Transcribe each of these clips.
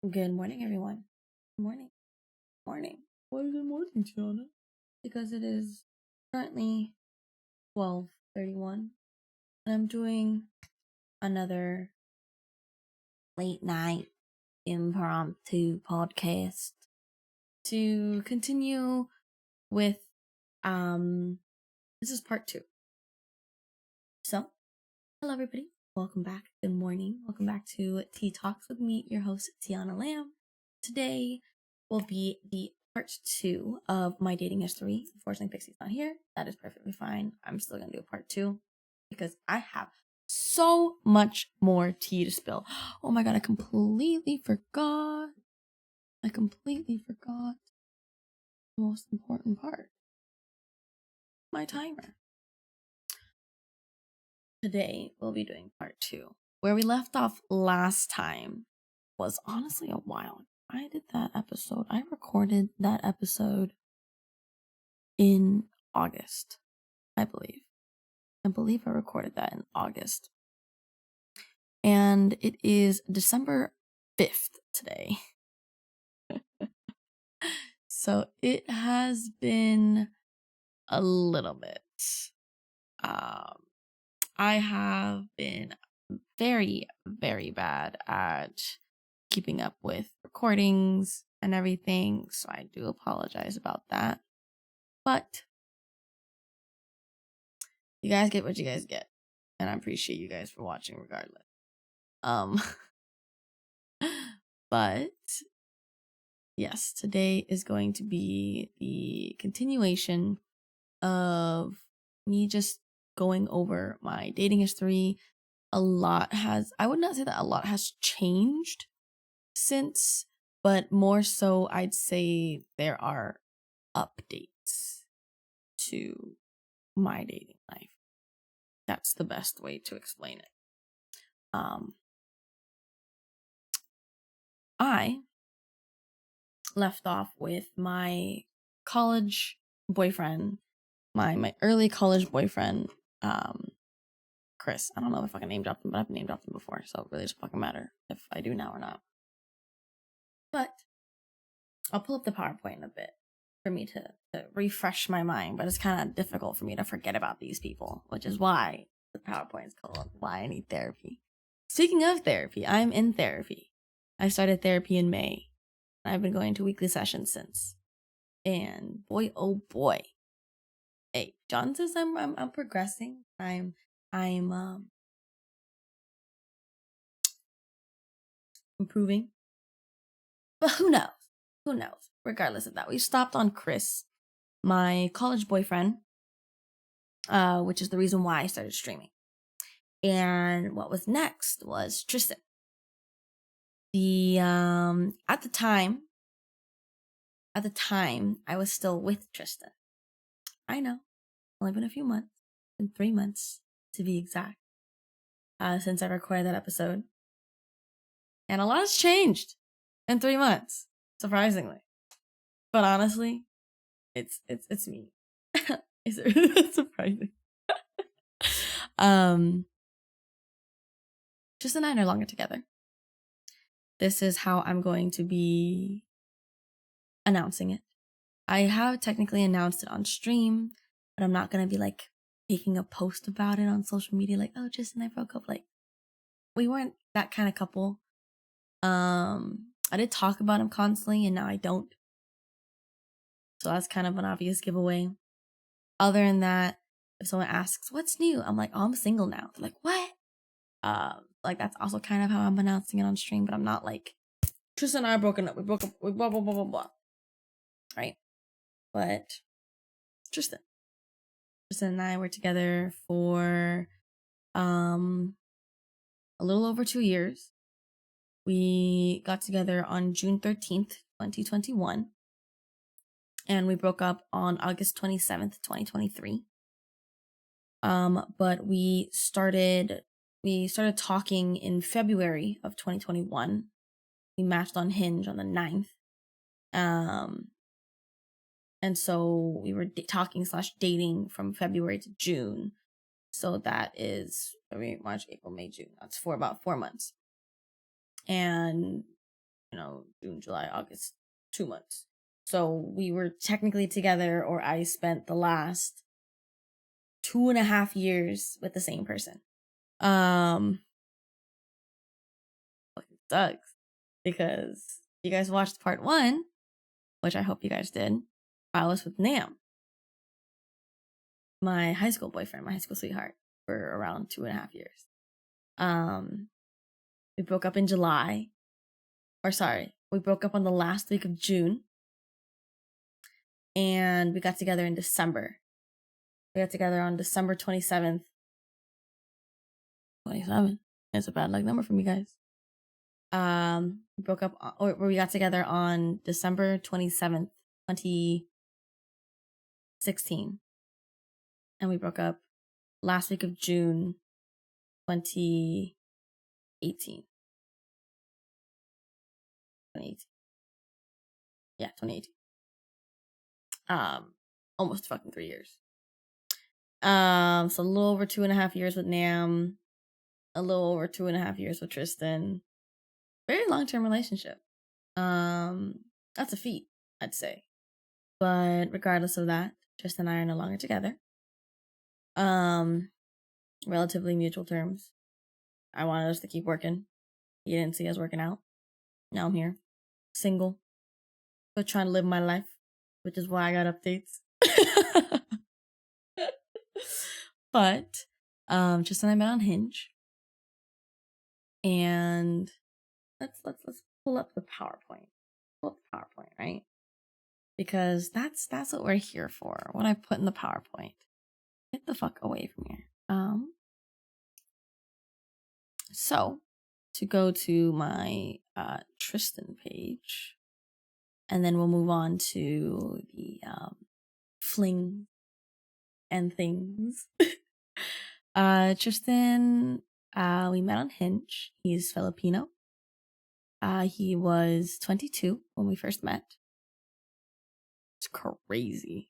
Good morning, everyone. Good morning. Morning. Why is it morning, Tiana? Because it is currently 12:31, and I'm doing another late night impromptu podcast to continue with this is part 2. So, hello everybody. Welcome back. Good morning. Welcome back to Tea Talks with me, your host, Teaonalamb. Today will be the part 2 of my dating history. Unfortunately, Pixie's not here. That is perfectly fine. I'm still going to do a part 2 because I have so much more tea to spill. Oh my god, I completely forgot. The most important part. My timer. Today, we'll be doing part 2. Where we left off last time was honestly a while. I did that episode. I recorded that episode in August, I believe. I believe I recorded that in August. And it is December 5th today. So it has been a little bit. I have been very, very bad at keeping up with recordings and everything, so I do apologize about that. But you guys get what you guys get, and I appreciate you guys for watching regardless. But yes, today is going to be the continuation of me just going over my dating history. I would not say that a lot has changed since, but more so I'd say there are updates to my dating life. That's the best way to explain it. I left off with my college boyfriend, my early college boyfriend, Chris. I don't know if I can name drop him, but I've name dropped him before, so it really doesn't fucking matter if I do now or not. But I'll pull up the PowerPoint in a bit for me to refresh my mind, but it's kind of difficult for me to forget about these people, which is why the PowerPoint is called Why I Need Therapy. Speaking of therapy, I'm in therapy. I started therapy in May. I've been going to weekly sessions since. And boy, oh boy. Hey, John says I'm progressing. I'm improving. But who knows? Who knows? Regardless of that, we stopped on Chris, my college boyfriend, which is the reason why I started streaming. And what was next was Tristan. At the time, I was still with Tristan. I know, only been a few months, been 3 months to be exact, since I recorded that episode, and a lot has changed in 3 months, surprisingly. But honestly, it's me. It's surprising. Tristan and I are no longer together. This is how I'm going to be announcing it. I have technically announced it on stream, but I'm not going to be like making a post about it on social media like, oh, Tristan and I broke up. Like, we weren't that kind of couple. I did talk about him constantly, and now I don't. So that's kind of an obvious giveaway. Other than that, if someone asks, what's new? I'm like, oh, I'm single now. They're like, what? Like, that's also kind of how I'm announcing it on stream, but I'm not like, Tristan and I are broken up. We broke up. We blah, blah, blah, blah, blah. Right? But Tristan and I were together for a little over 2 years. We got together on June 13th, 2021. And we broke up on August 27th, 2023. But we started talking in February of 2021. We matched on Hinge on the 9th. And so we were talking / dating from February to June. So that is February, March, April, May, June. That's for about 4 months. And June, July, August, 2 months. So we were technically together, or I spent the last 2.5 years with the same person. Fucking sucks because you guys watched part 1, which I hope you guys did. I was with Nam, my high school boyfriend, my high school sweetheart, for around 2.5 years. We broke up in July, we broke up on the last week of June, and we got together in December. We got together on December 27th. 27. It's a bad luck number from you guys. We broke up, or we got together on December 27th, 2016. And we broke up last week of June, 2018. 2018. Yeah, 2018. Almost fucking 3 years. So a little over 2.5 years with Nam, a little over 2.5 years with Tristan. Very long-term relationship. That's a feat, I'd say. But regardless of that, Tristan and I are no longer together. Relatively mutual terms. I wanted us to keep working. He didn't see us working out. Now I'm here, single, but trying to live my life, which is why I got updates. But Tristan and I met on Hinge, and let's pull up the PowerPoint. Pull up the PowerPoint, right? Because that's what we're here for. What I put in the PowerPoint. Get the fuck away from here. So to go to my Tristan page, and then we'll move on to the Fling and things. Tristan, we met on Hinge. He's Filipino. He was 22 when we first met. It's crazy.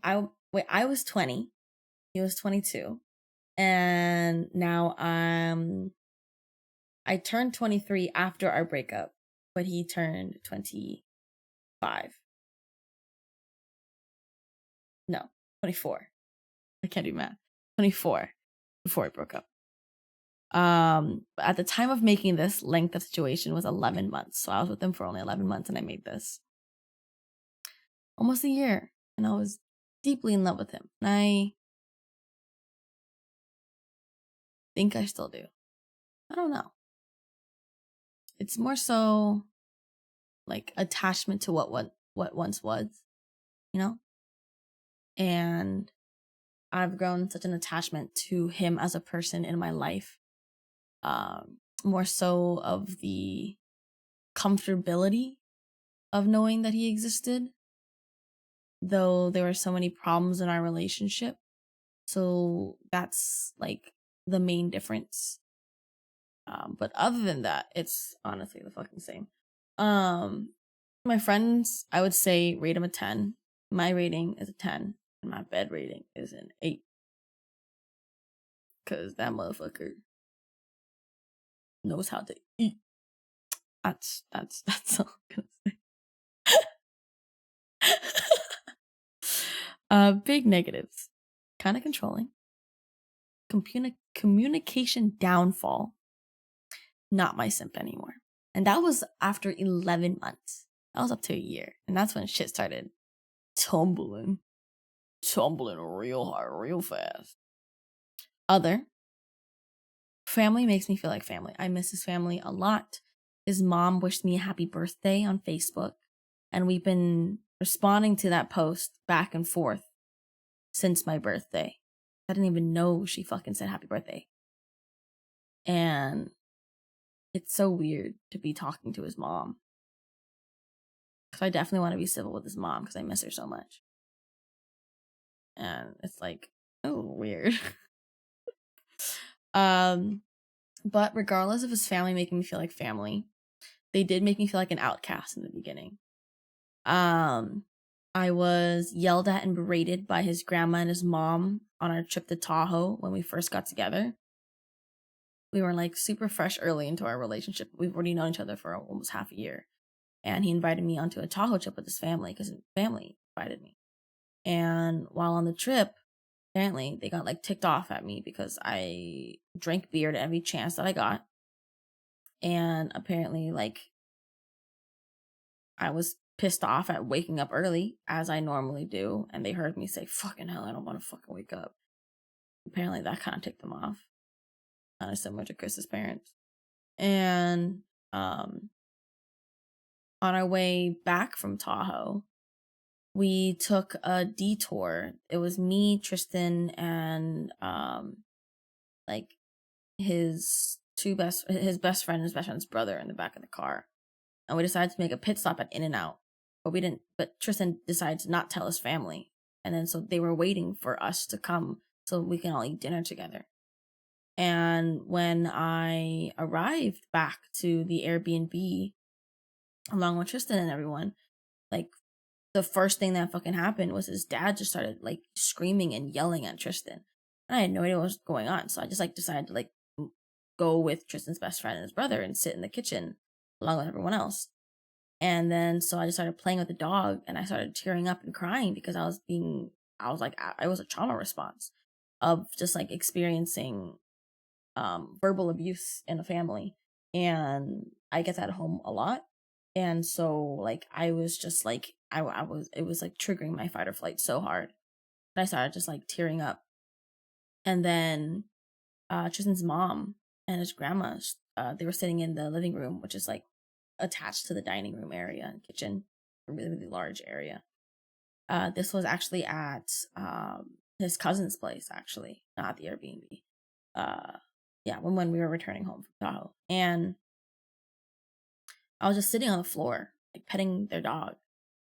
I was 20. He was 22. And now I turned 23 after our breakup, but he turned 25. No, 24. I can't do math. 24 before we broke up. But at the time of making this, length of situation was 11 months. So I was with him for only 11 months and I made this. Almost a year. And I was deeply in love with him. And I think I still do. I don't know. It's more so like attachment to what once was, And I've grown such an attachment to him as a person in my life. More so of the comfortability of knowing that he existed, though there were so many problems in our relationship. So that's like the main difference. But other than that, it's honestly the fucking same. My friends, I would say rate him a 10. My rating is a 10, and my bed rating is an 8. Cause that motherfucker knows how to eat. That's all I'm gonna say. Big negatives. Kind of controlling. Communication downfall. Not my simp anymore. And that was after 11 months. That was up to a year. And that's when shit started tumbling real hard, real fast. Other. Family makes me feel like family. I miss his family a lot. His mom wished me a happy birthday on Facebook. And we've been responding to that post back and forth since my birthday. I didn't even know she fucking said happy birthday. And it's so weird to be talking to his mom. Because I definitely want to be civil with his mom because I miss her so much. And it's like, oh, weird. But regardless of his family making me feel like family, they did make me feel like an outcast in the beginning. I was yelled at and berated by his grandma and his mom on our trip to Tahoe when we first got together. we were like super fresh early into our relationship. We've already known each other for almost half a year. And he invited me onto a Tahoe trip with his family because his family invited me. And while on the trip, apparently they got like ticked off at me because I drank beer at every chance that I got. And apparently, like, I was pissed off at waking up early as I normally do. And they heard me say, fucking hell, I don't want to fucking wake up. Apparently that kind of ticked them off. Kind of similar to Chris's parents. And on our way back from Tahoe, we took a detour. It was me, Tristan, and like his best friend and his best friend's brother in the back of the car. And we decided to make a pit stop at In-N-Out. But Tristan decided to not tell his family. And then so they were waiting for us to come so we can all eat dinner together. And when I arrived back to the Airbnb along with Tristan and everyone, like, the first thing that fucking happened was his dad just started like screaming and yelling at Tristan. And I had no idea what was going on. So I just like decided to like go with Tristan's best friend and his brother and sit in the kitchen along with everyone else. And then so I just started playing with the dog and I started tearing up and crying because I was a trauma response of just like experiencing verbal abuse in a family. And I get that at home a lot. And so like I was just like it was like triggering my fight or flight so hard that I started just like tearing up. And then Tristan's mom and his grandma, they were sitting in the living room, which is like attached to the dining room area and kitchen, a really, really large area. This was actually at his cousin's place, actually, not the Airbnb. Yeah, when we were returning home from Tahoe. And I was just sitting on the floor, like petting their dog.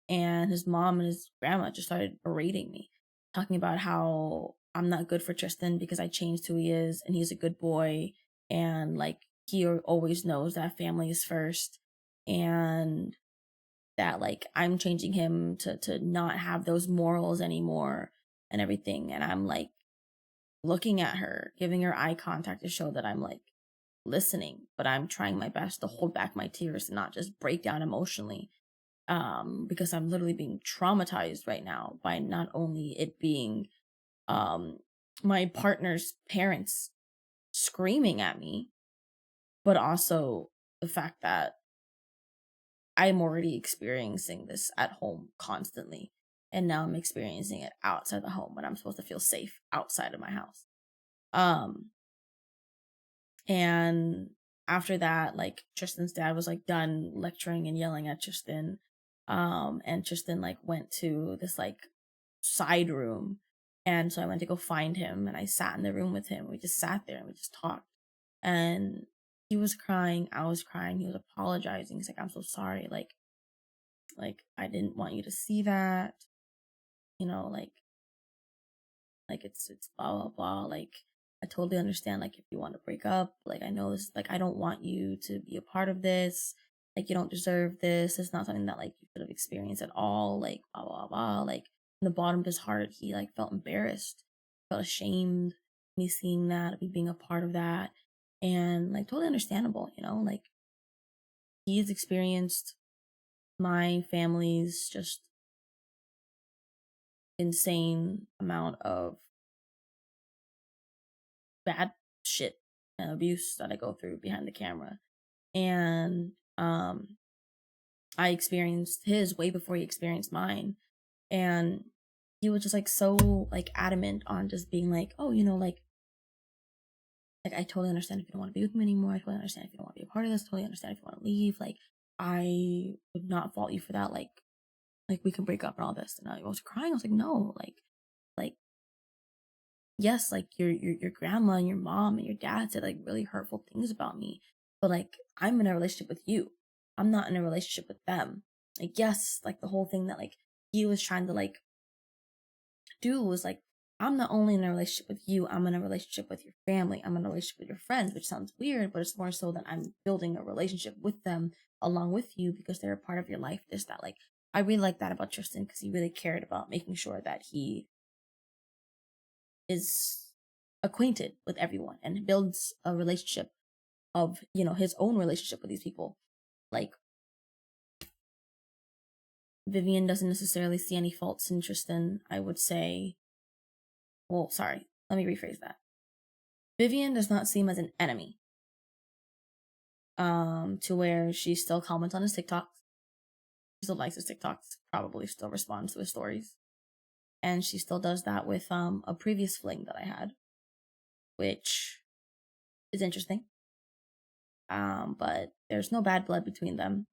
And his mom and his grandma just started berating me, talking about how I'm not good for Tristan because I changed who he is and he's a good boy. And like, he always knows that family is first. And that like I'm changing him to not have those morals anymore and everything. And I'm like looking at her, giving her eye contact to show that I'm like listening, but I'm trying my best to hold back my tears and not just break down emotionally. Because I'm literally being traumatized right now by not only it being my partner's parents screaming at me, but also the fact that I'm already experiencing this at home constantly. And now I'm experiencing it outside the home when I'm supposed to feel safe outside of my house. And after that, like Tristan's dad was like done lecturing and yelling at Tristan. And Tristan like went to this like side room. And so I went to go find him and I sat in the room with him. We just sat there and we just talked. And he was crying, I was crying, he was apologizing. He's like, I'm so sorry, like I didn't want you to see that. You know, like it's blah blah blah. Like I totally understand, like if you want to break up, like I know this, like I don't want you to be a part of this. Like you don't deserve this. It's not something that like you could have experienced at all. Like blah blah blah. Like in the bottom of his heart, he like felt embarrassed, felt ashamed, me seeing that, me being a part of that, and like totally understandable. You know, like he's experienced my family's just insane amount of bad shit and abuse that I go through behind the camera. And I experienced his way before he experienced mine. And he was just like so like adamant on just being like, oh, you know, like I totally understand if you don't want to be with me anymore. I totally understand if you don't want to be a part of this. I totally understand if you want to leave. Like I would not fault you for that. Like we can break up and all this. And I was crying. I was like, no, like yes, like your grandma and your mom and your dad said like really hurtful things about me, but like I'm in a relationship with you. I'm not in a relationship with them. Like yes, like the whole thing that like he was trying to like do was like I'm not only in a relationship with you, I'm in a relationship with your family, I'm in a relationship with your friends, which sounds weird, but it's more so that I'm building a relationship with them along with you because they're a part of your life. This that like I really like that about Tristan because he really cared about making sure that he is acquainted with everyone and builds a relationship of, you know, his own relationship with these people. Like, Vivian doesn't necessarily see any faults in Tristan, I would say. Well, sorry, let me rephrase that. Vivian does not see him as an enemy. To where she still comments on his TikToks. She still likes his TikToks, probably still responds to his stories. And she still does that with a previous fling that I had, which is interesting. But there's no bad blood between them.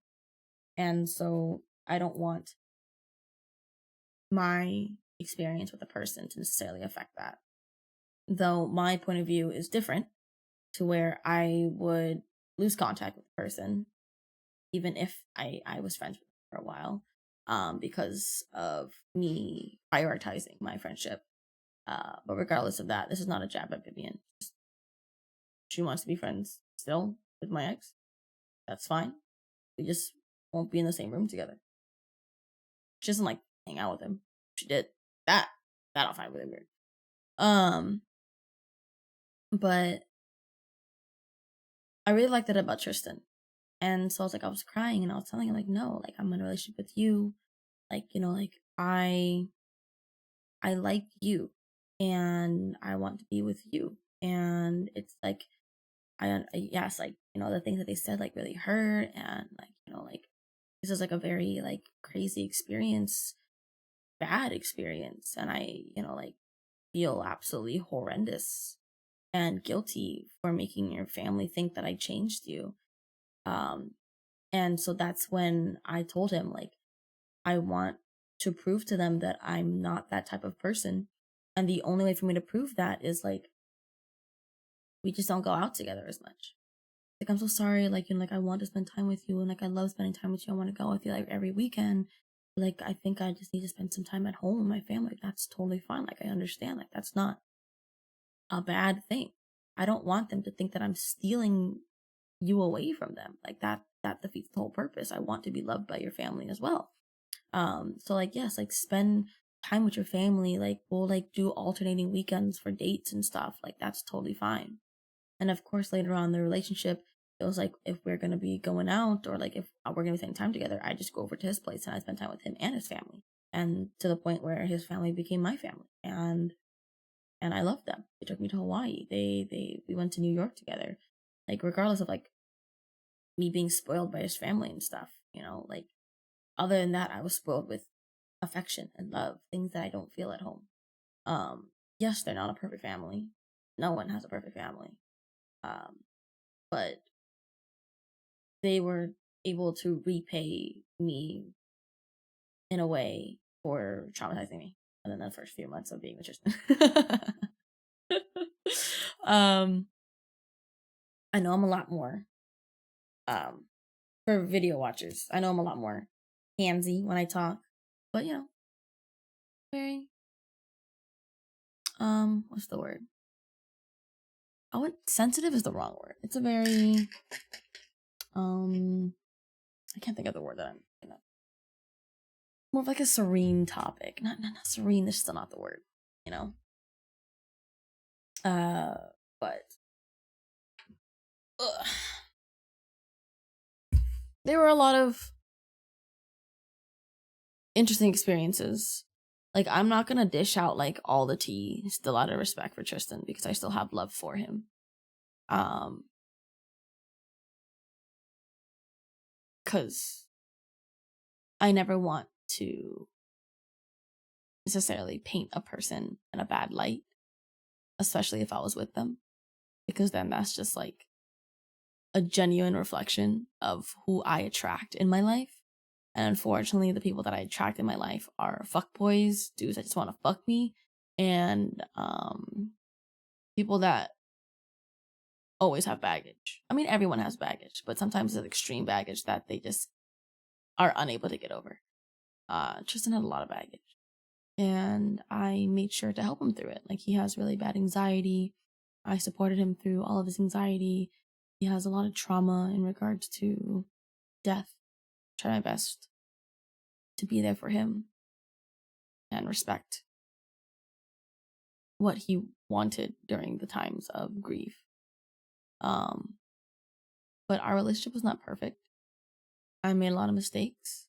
And so I don't want my experience with a person to necessarily affect that. Though my point of view is different, to where I would lose contact with the person, even if I was friends with them for a while, because of me prioritizing my friendship. But regardless of that, this is not a jab at Vivian. She wants to be friends still with my ex. That's fine. We just won't be in the same room together. She doesn't like hang out with him. She did that. That I'll find really weird. But I really liked that about Tristan. And so I was like, I was crying and I was telling him, like, no, like, I'm in a relationship with you. Like, you know, like, I like you and I want to be with you. And it's like, yes, like, you know, the things that they said, like, really hurt. And, like, you know, like, this is, like, a very, like, crazy experience, bad experience. And I, you know, like, feel absolutely horrendous and guilty for making your family think that I changed you. And so that's when I told him, like, I want to prove to them that I'm not that type of person. And the only way for me to prove that is, like, we just don't go out together as much. Like, I'm so sorry, like, you know, like, I want to spend time with you, and, like, I love spending time with you. I want to go with you, like, every weekend. Like, I think I just need to spend some time at home with my family. That's totally fine. Like, I understand. Like, that's not a bad thing. I don't want them to think that I'm stealing you away from them. Like, that defeats the whole purpose. I want to be loved by your family as well. So, like, yes, like, spend time with your family. Like, we'll, like, do alternating weekends for dates and stuff. Like, that's totally fine. And of course, later on in the relationship, it was like, if we're gonna be going out, or like if we're gonna be spending time together, I just go over to his place and I spend time with him and his family. And to the point where his family became my family. And I loved them. They took me to Hawaii. We went to New York together. Like, regardless of, like, me being spoiled by his family and stuff, you know, like, other than that, I was spoiled with affection and love, things that I don't feel at home. Yes, they're not a perfect family. No one has a perfect family. But they were able to repay me in a way for traumatizing me within the first few months of being with Tristan. I know I'm a lot more, for video watchers, I know I'm a lot more handsy when I talk, but, you know, very, what's the word? Sensitive is the wrong word. It's a very, I can't think of the word that I'm thinking of. More of like a serene topic. Not serene, is still not the word, you know? But ugh. There were a lot of interesting experiences. Like, I'm not gonna dish out, like, all the tea, still out of respect for Tristan, because I still have love for him. Because I never want to necessarily paint a person in a bad light, especially if I was with them, because then that's just, like, a genuine reflection of who I attract in my life. And unfortunately, the people that I attract in my life are fuckboys, dudes that just want to fuck me, and people that always have baggage. I mean, everyone has baggage, but sometimes it's extreme baggage that they just are unable to get over. Tristan had a lot of baggage, and I made sure to help him through it. Like, he has really bad anxiety. I supported him through all of his anxiety. He has a lot of trauma in regards to death. Try my best to be there for him and respect what he wanted during the times of grief. But our relationship was not perfect. I made a lot of mistakes.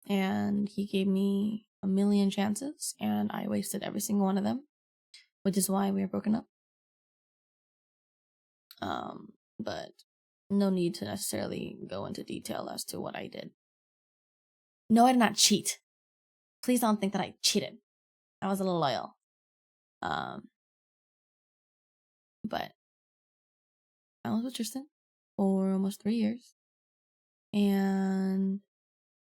And he gave me a million chances, and I wasted every single one of them, which is why we were broken up. But no need to necessarily go into detail as to what I did. No, I did not cheat. Please don't think that I cheated. I was a little loyal. But I was with Tristan for almost 3 years. And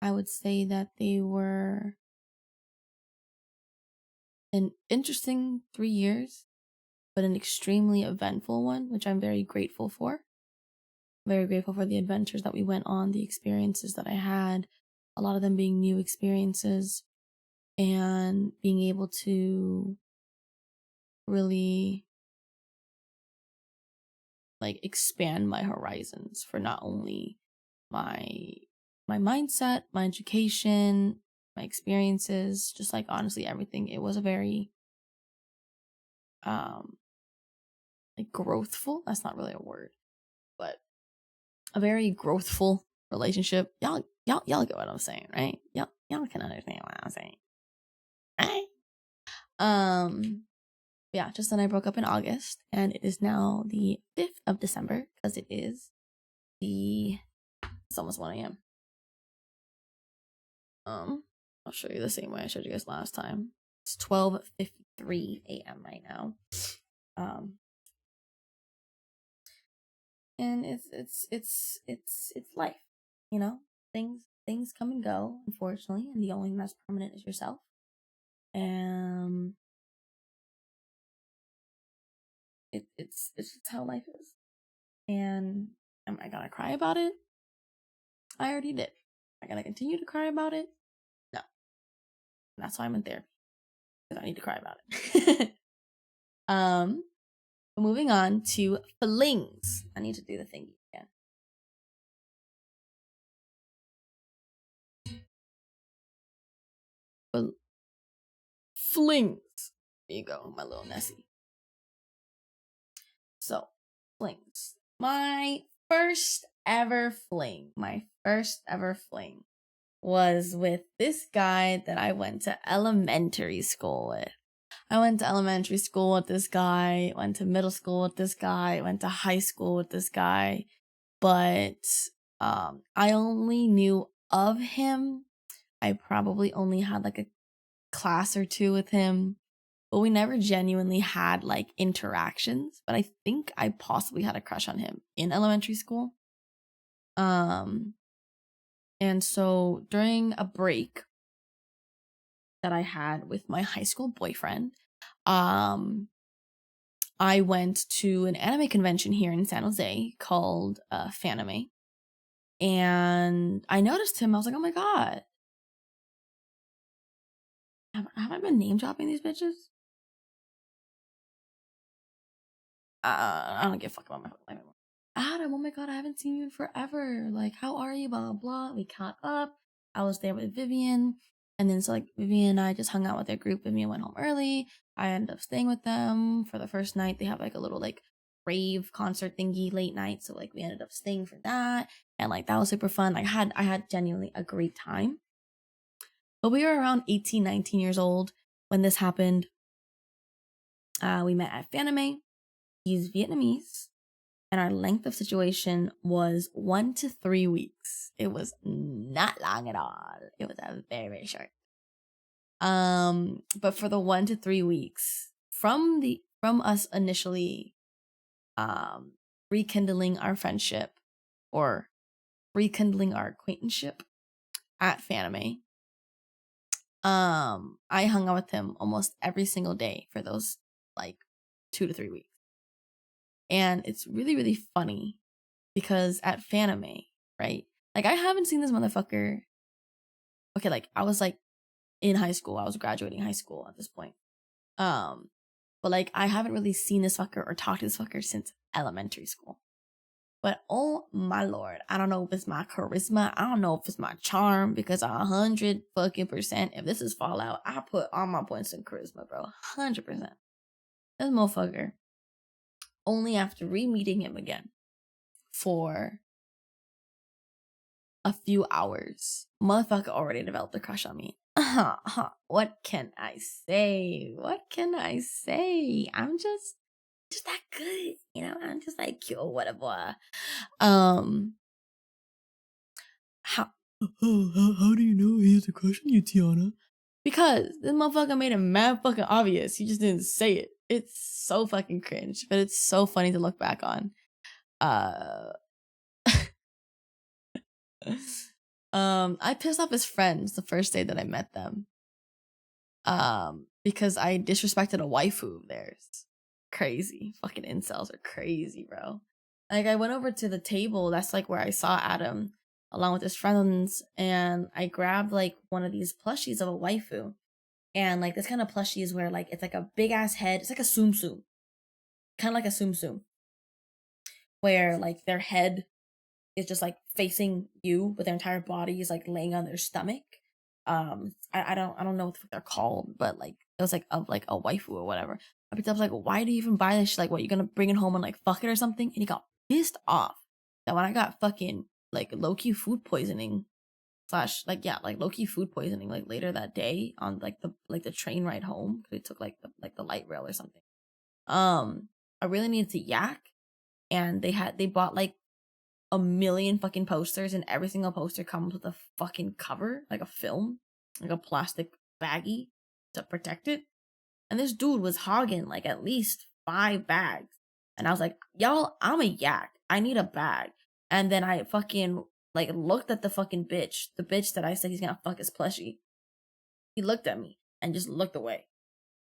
I would say that they were an interesting 3 years, but an extremely eventful one, which I'm very grateful for. Very grateful for the adventures that we went on, the experiences that I had, a lot of them being new experiences, and being able to really like expand my horizons for not only my mindset, my education, my experiences, just like honestly everything. It was a very like growthful. That's not really a word, but a very growthful relationship. Y'all get what I'm saying, right? Y'all can understand what I'm saying, right? Yeah, just then I broke up in August, and it is now the 5th of December because it's almost 1 a.m. I'll show you the same way I showed you guys last time. It's 12:53 a.m. right now. And it's life, you know. Things come and go, unfortunately, and the only thing that's permanent is yourself. It's just how life is. And am I gonna cry about it? I already did. Am I gonna continue to cry about it? No. And that's why I'm in therapy, because I need to cry about it. Moving on to flings. I need to do the thingy again. Flings. There you go, my little Nessie. So, flings. My first ever fling was with this guy that I went to elementary school with. I went to elementary school with this guy, went to middle school with this guy, went to high school with this guy, but I only knew of him. I probably only had like a class or two with him, but we never genuinely had like interactions. But I think I possibly had a crush on him in elementary school. And so during a break that I had with my high school boyfriend, I went to an anime convention here in San Jose called Fanime. And I noticed him. I was like, oh my god. Have I been name dropping these bitches? I don't give a fuck about my life anymore. Adam, oh my god, I haven't seen you in forever. Like, how are you? Blah, blah, blah. We caught up. I was there with Vivian. And then, so, like, Vivian and I just hung out with their group. Vivian went home early. I ended up staying with them for the first night. They have, like, a little, like, rave concert thingy late night. So, like, we ended up staying for that. And, like, that was super fun. Like, I had genuinely a great time. But we were around 18, 19 years old when this happened. We met at Fanime. He's Vietnamese. And our length of situation was 1 to 3 weeks. It was not long at all. It was a very, very short. But for the 1 to 3 weeks, from us initially rekindling our friendship or rekindling our acquaintanceship at Fanime, I hung out with him almost every single day for those like 2 to 3 weeks. And it's really, really funny because at Fanime, right? Like, I haven't seen this motherfucker. Okay, like, I was, like, in high school. I was graduating high school at this point. But, like, I haven't really seen this fucker or talked to this fucker since elementary school. But oh my lord, I don't know if it's my charisma. I don't know if it's my charm, because 100% if this is Fallout, I put all my points in charisma, bro. 100%. This motherfucker, only after re-meeting him again for a few hours, motherfucker already developed a crush on me. What can I say? What can I say? I'm just that good, you know. I'm just like cute, whatever. How how do you know he has a crush on you, Tiana? Because this motherfucker made it mad fucking obvious. He just didn't say it. It's so fucking cringe, but it's so funny to look back on. I pissed off his friends the first day that I met them. Because I disrespected a waifu of theirs. Crazy. Fucking incels are crazy, bro. Like, I went over to the table, that's like where I saw Adam along with his friends, and I grabbed like one of these plushies of a waifu. And like this kind of plushie is where like it's like a big ass head, it's like a Tsum Tsum. Kind of like a Tsum Tsum. Where like their head is just like facing you, but their entire body is like laying on their stomach. I don't know what the fuck they're called, but like it was like of like a waifu or whatever. I picked up like, why do you even buy this shit? Like, what, you gonna bring it home and like fuck it or something? And he got pissed off that when I got fucking like low key food poisoning slash like, yeah, like low key food poisoning like later that day on like the train ride home, because we took like the light rail or something. I really needed to yak, and they bought like a million fucking posters, and every single poster comes with a fucking cover, like a film, like a plastic baggie to protect it. And this dude was hogging like at least 5 bags. And I was like, y'all, I'm a yak. I need a bag. And then I fucking like looked at the fucking bitch, the bitch that I said he's gonna fuck his plushie. He looked at me and just looked away.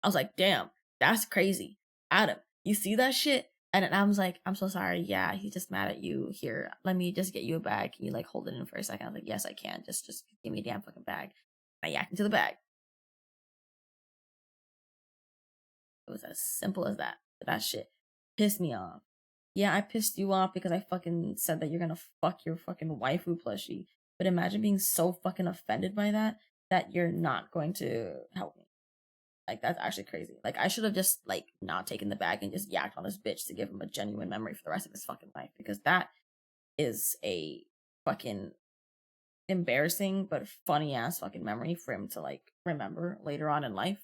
I was like, damn, that's crazy. Adam, you see that shit? And I was like, I'm so sorry. Yeah, he's just mad at you. Here, let me just get you a bag. Can you like hold it in for a second? I was like, yes, I can. Just give me a damn fucking bag. I yacked into the bag. It was as simple as that. But that shit pissed me off. Yeah, I pissed you off because I fucking said that you're gonna fuck your fucking waifu plushie. But imagine being so fucking offended by that you're not going to help me. Like, that's actually crazy. Like, I should have just like not taken the bag and just yacked on this bitch to give him a genuine memory for the rest of his fucking life, because that is a fucking embarrassing but funny ass fucking memory for him to like remember later on in life.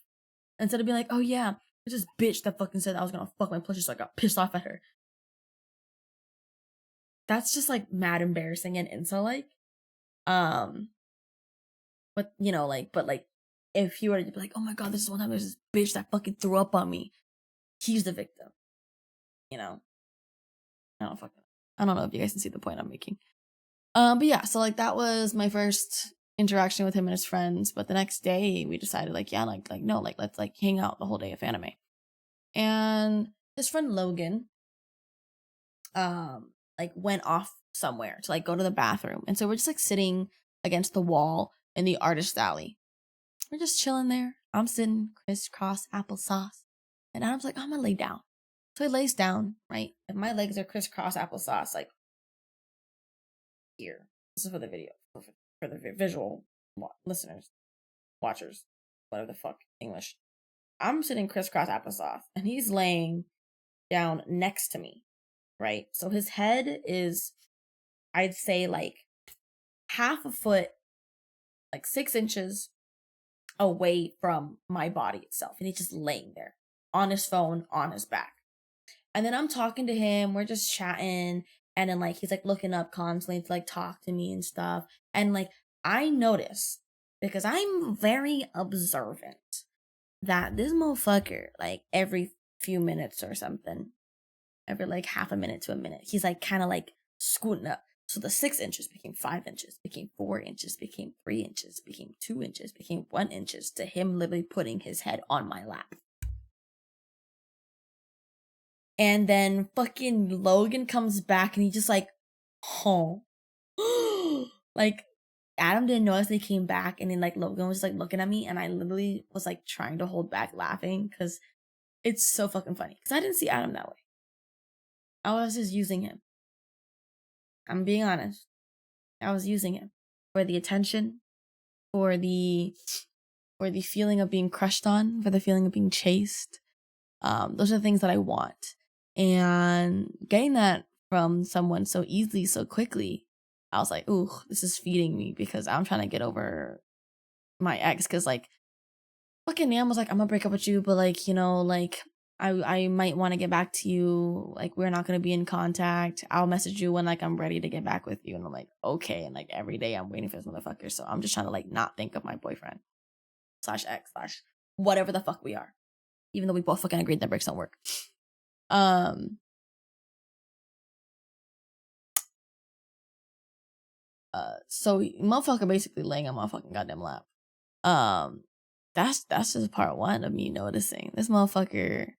Instead of being like, oh yeah, there's this bitch that fucking said I was gonna fuck my plushie, so I got pissed off at her. That's just like mad embarrassing and incel like. But you know, like, but like, if he were to be like, oh my god, this is one time there's this bitch that fucking threw up on me, he's the victim. You know, I don't know if you guys can see the point I'm making. But yeah, so like that was my first interaction with him and his friends. But the next day we decided like, yeah, like no, like let's like hang out the whole day of anime. And his friend Logan, like went off somewhere to like go to the bathroom. And so we're just like sitting against the wall in the artist alley. We're just chilling there. I'm sitting crisscross applesauce. And Adam's like, I'm gonna lay down. So he lays down, right? And my legs are crisscross applesauce, like here. This is for the video, for the visual listeners, watchers, whatever the fuck English. I'm sitting crisscross applesauce, and he's laying down next to me, right? So his head is, I'd say, like half a foot, like 6 inches away from my body itself, and he's just laying there on his phone on his back. And then I'm talking to him, we're just chatting, and then like he's like looking up constantly to like talk to me and stuff. And like I notice, because I'm very observant, that this motherfucker, like every few minutes or something, every like half a minute to a minute, he's like kind of like scooting up. So the 6 inches became 5 inches, became 4 inches, became 3 inches, became 2 inches, became 1 inches, to him literally putting his head on my lap. And then fucking Logan comes back and he just like, oh, like Adam didn't notice they came back, and then like Logan was like looking at me, and I literally was like trying to hold back laughing because it's so fucking funny. Because I didn't see Adam that way. I was just using him. I'm being honest. I was using him for the attention, for the feeling of being crushed on, for the feeling of being chased. Those are the things that I want. And getting that from someone so easily, so quickly, I was like, ooh, this is feeding me because I'm trying to get over my ex. Cause like, fucking Nam was like, I'm gonna break up with you, but like, you know, like, I might want to get back to you. Like, we're not gonna be in contact. I'll message you when like I'm ready to get back with you. And I'm like, okay. And like every day I'm waiting for this motherfucker. So I'm just trying to like not think of my boyfriend slash ex slash whatever the fuck we are. Even though we both fucking agreed that breaks don't work. Um so motherfucker basically laying on my fucking goddamn lap. Um that's just part one of me noticing. This motherfucker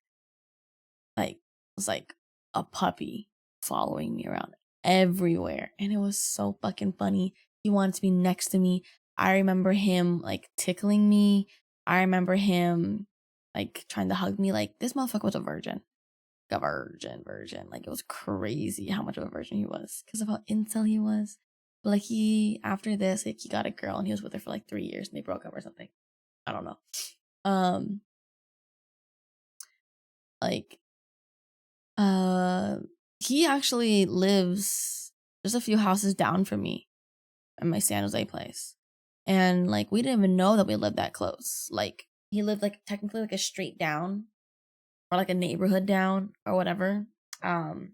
like was like a puppy following me around everywhere. And it was so fucking funny. He wanted to be next to me. I remember him like tickling me. I remember him like trying to hug me. Like this motherfucker was a virgin. A virgin. Like it was crazy how much of a virgin he was because of how incel he was. But like he after this, like he got a girl and he was with her for like 3 years and they broke up or something. I don't know. Um like he actually lives just a few houses down from me in my San Jose place. And like we didn't even know that we lived that close. Like he lived like technically like a street down or like a neighborhood down or whatever. And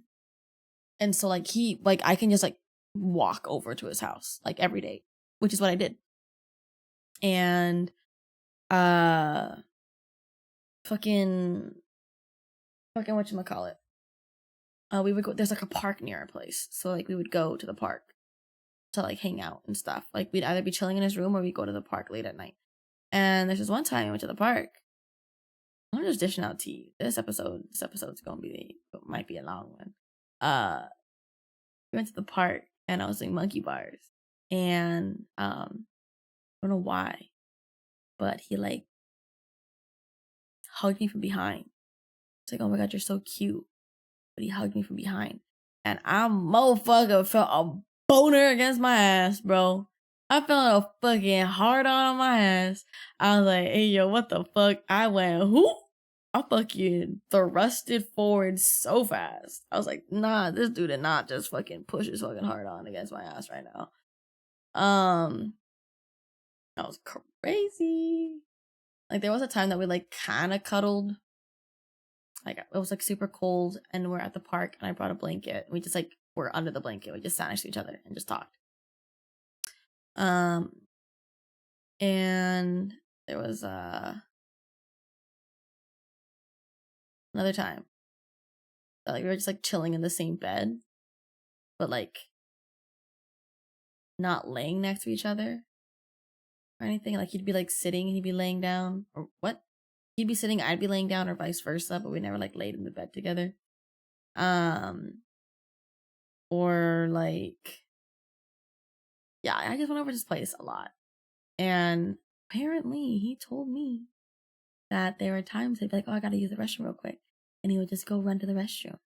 so like he like I can just like walk over to his house like every day, which is what I did. And uh fucking whatchamacallit. We would go there's like a park near our place. So like we would go to the park to like hang out and stuff. Like we'd either be chilling in his room or we'd go to the park late at night. And there's this one time we went to the park. I'm just dishing out tea. This episode's gonna be might be a long one. We went to the park and I was doing monkey bars. And I don't know why, but he like hugged me from behind. It's like, oh my god, you're so cute. But he hugged me from behind. And I motherfucker felt a boner against my ass, bro. I felt a fucking hard on my ass. I was like, hey yo, what the fuck? I went, who? I fucking thrusted forward so fast. I was like, nah, this dude did not just fucking push his fucking hard on against my ass right now. That was crazy. Like there was a time that we like kind of cuddled. Like it was like super cold and we're at the park and I brought a blanket. We just like were under the blanket. We just sat next to each other and just talked. And there was another time that like we were just like chilling in the same bed, but like not laying next to each other or anything. Like he'd be like sitting and he'd be laying down, or what? He'd be sitting, I'd be laying down, or vice versa, but we never like laid in the bed together. Or like, yeah, I just went over to his place a lot. And apparently he told me that there were times he'd be like, oh, I gotta use the restroom real quick. And he would just go run to the restroom.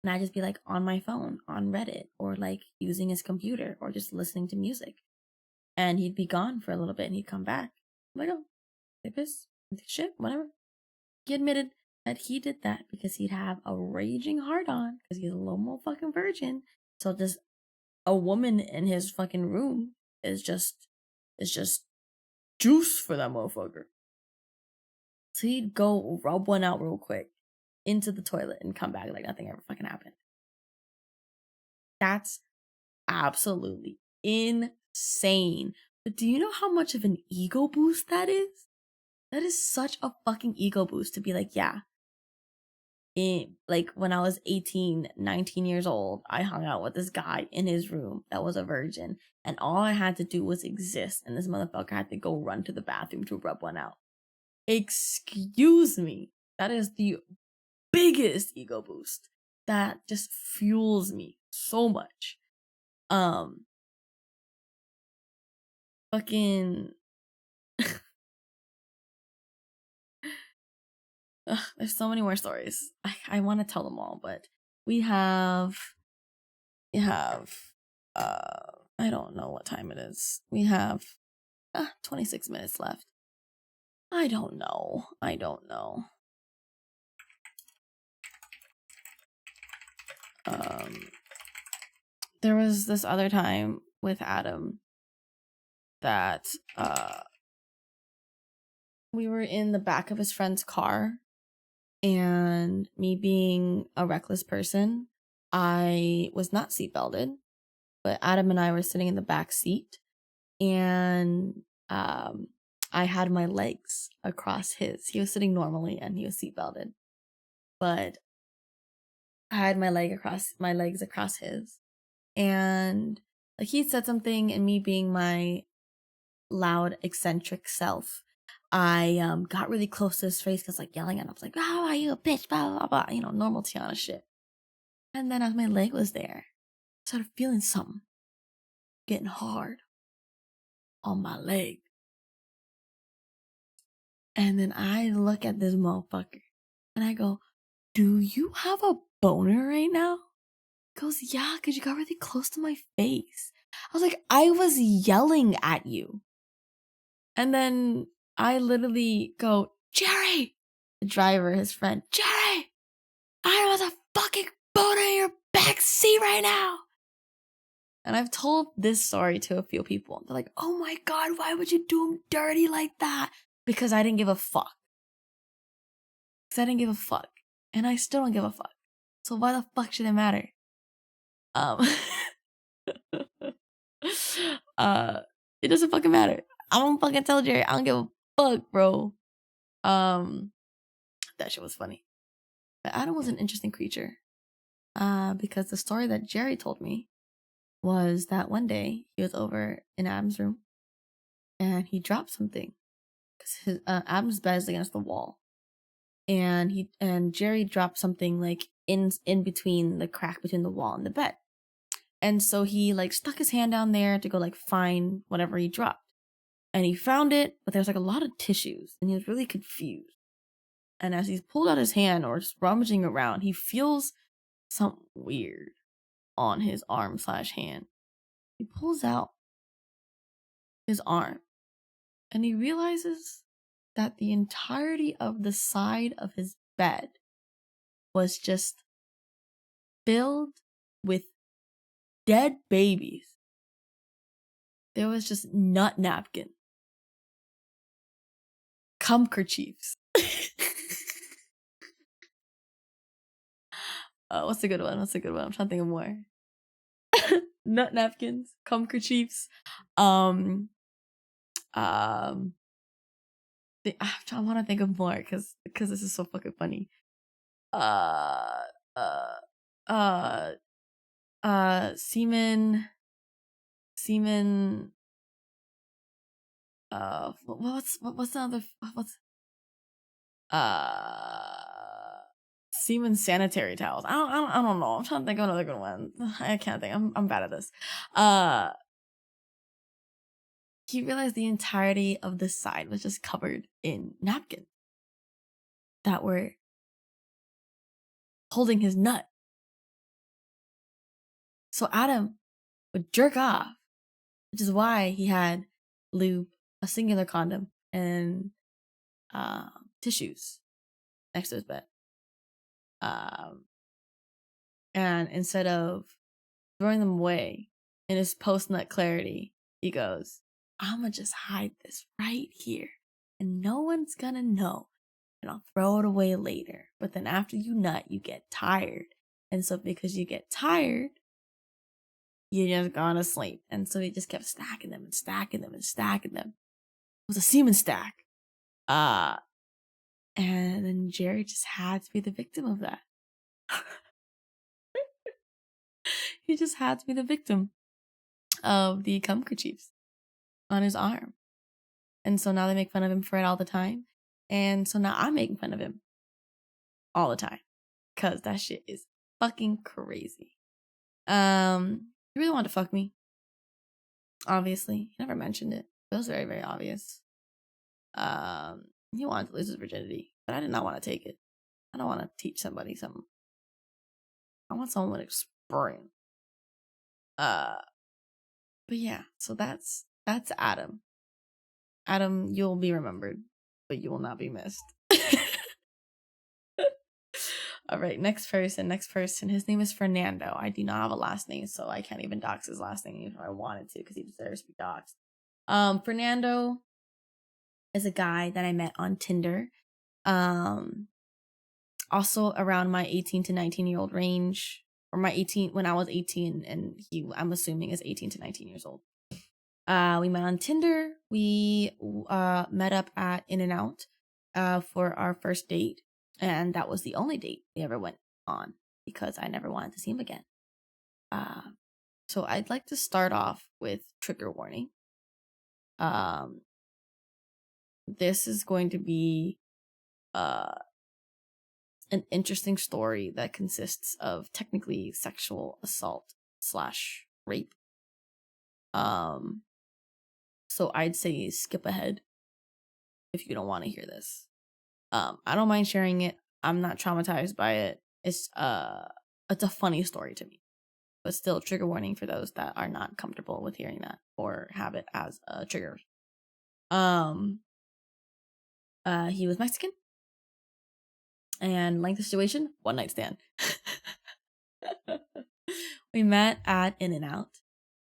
And I'd just be like on my phone, on Reddit, or like using his computer, or just listening to music. And he'd be gone for a little bit and he'd come back. I'm like, oh, take piss, take shit, whatever. He admitted that he did that because he'd have a raging hard on because he's a little more fucking virgin. So just a woman in his fucking room is just juice for that motherfucker. So he'd go rub one out real quick into the toilet and come back like nothing ever fucking happened. That's absolutely insane. But do you know how much of an ego boost that is? That is such a fucking ego boost to be like, yeah. Like when I was 18, 19 years old, I hung out with this guy in his room that was a virgin. And all I had to do was exist. And this motherfucker had to go run to the bathroom to rub one out. Excuse me. That is the biggest ego boost. That just fuels me so much. Fucking there's so many more stories. I want to tell them all, but we have I don't know what time it is. We have 26 minutes left. I don't know. There was this other time with Adam that we were in the back of his friend's car, and me being a reckless person, I was not seatbelted, but Adam and I were sitting in the back seat, and I had my legs across his. He was sitting normally and he was seatbelted, but I had my legs across his, and like he said something, and me being my loud eccentric self, I got really close to his face because like yelling at him. I was like, "How are you a bitch?" Blah blah blah. You know, normal Tiana shit. And then as my leg was there, I started feeling something getting hard on my leg. And then I look at this motherfucker and I go, "Do you have a boner right now?" He goes, "Yeah, because you got really close to my face." I was like, "I was yelling at you." And then I literally go, "Jerry!" The driver, his friend, "Jerry! I was a fucking boner in your back seat right now." And I've told this story to a few people. They're like, "Oh my god, why would you do him dirty like that?" Because I didn't give a fuck. And I still don't give a fuck. So why the fuck should it matter? It doesn't fucking matter. I don't fucking tell Jerry. I don't give a fuck, bro. That shit was funny. But Adam was an interesting creature. Because the story that Jerry told me was that one day he was over in Adam's room and he dropped something because his Adam's bed is against the wall, and Jerry dropped something like in between the crack between the wall and the bed, and so he like stuck his hand down there to go like find whatever he dropped, and he found it, but there's like a lot of tissues, and he was really confused. And as he's pulled out his hand or just rummaging around, he feels something weird on his arm/hand. He pulls out his arm and he realizes that the entirety of the side of his bed was just filled with dead babies. There was just nut napkin, cum kerchiefs. What's a good one? I'm trying to think of more. Nut napkins, cum kerchiefs. I want to think of more because this is so fucking funny. Semen. What's the other? Semen sanitary towels. I don't know. I'm trying to think of another good one. I can't think. I'm bad at this. He realized the entirety of this side was just covered in napkins that were holding his nut. So Adam would jerk off, which is why he had lube, a singular condom, and tissues next to his bed. And instead of throwing them away in his post-nut clarity, he goes, "I'ma just hide this right here, and no one's gonna know, and I'll throw it away later. But then after you nut, you get tired. And so because you get tired, you're just gonna sleep." And so he just kept stacking them and stacking them and stacking them. It was a semen stack. And then Jerry just had to be the victim of that. He just had to be the victim of the cum kerchiefs on his arm. And so now they make fun of him for it all the time. And so now I'm making fun of him all the time. Because that shit is fucking crazy. He really wanted to fuck me. Obviously. He never mentioned it. It was very, very obvious. He wanted to lose his virginity. But I did not want to take it. I don't want to teach somebody something. I want someone with experience. But yeah, so that's Adam. Adam, you'll be remembered, but you will not be missed. All right, next person. His name is Fernando. I do not have a last name, so I can't even dox his last name if I wanted to, because he deserves to be doxed. Fernando is a guy that I met on Tinder. Also around my 18 to 19-year-old range, or my 18 when I was 18, and he, I'm assuming, is 18 to 19 years old. We met on Tinder. We met up at In-N-Out for our first date, and that was the only date we ever went on because I never wanted to see him again. So I'd like to start off with trigger warning. This is going to be an interesting story that consists of technically sexual assault / rape. So I'd say skip ahead if you don't want to hear this. I don't mind sharing it. I'm not traumatized by it. It's a funny story to me, but still trigger warning for those that are not comfortable with hearing that or have it as a trigger. He was Mexican, and length of situation, one night stand. We met at In-N-Out,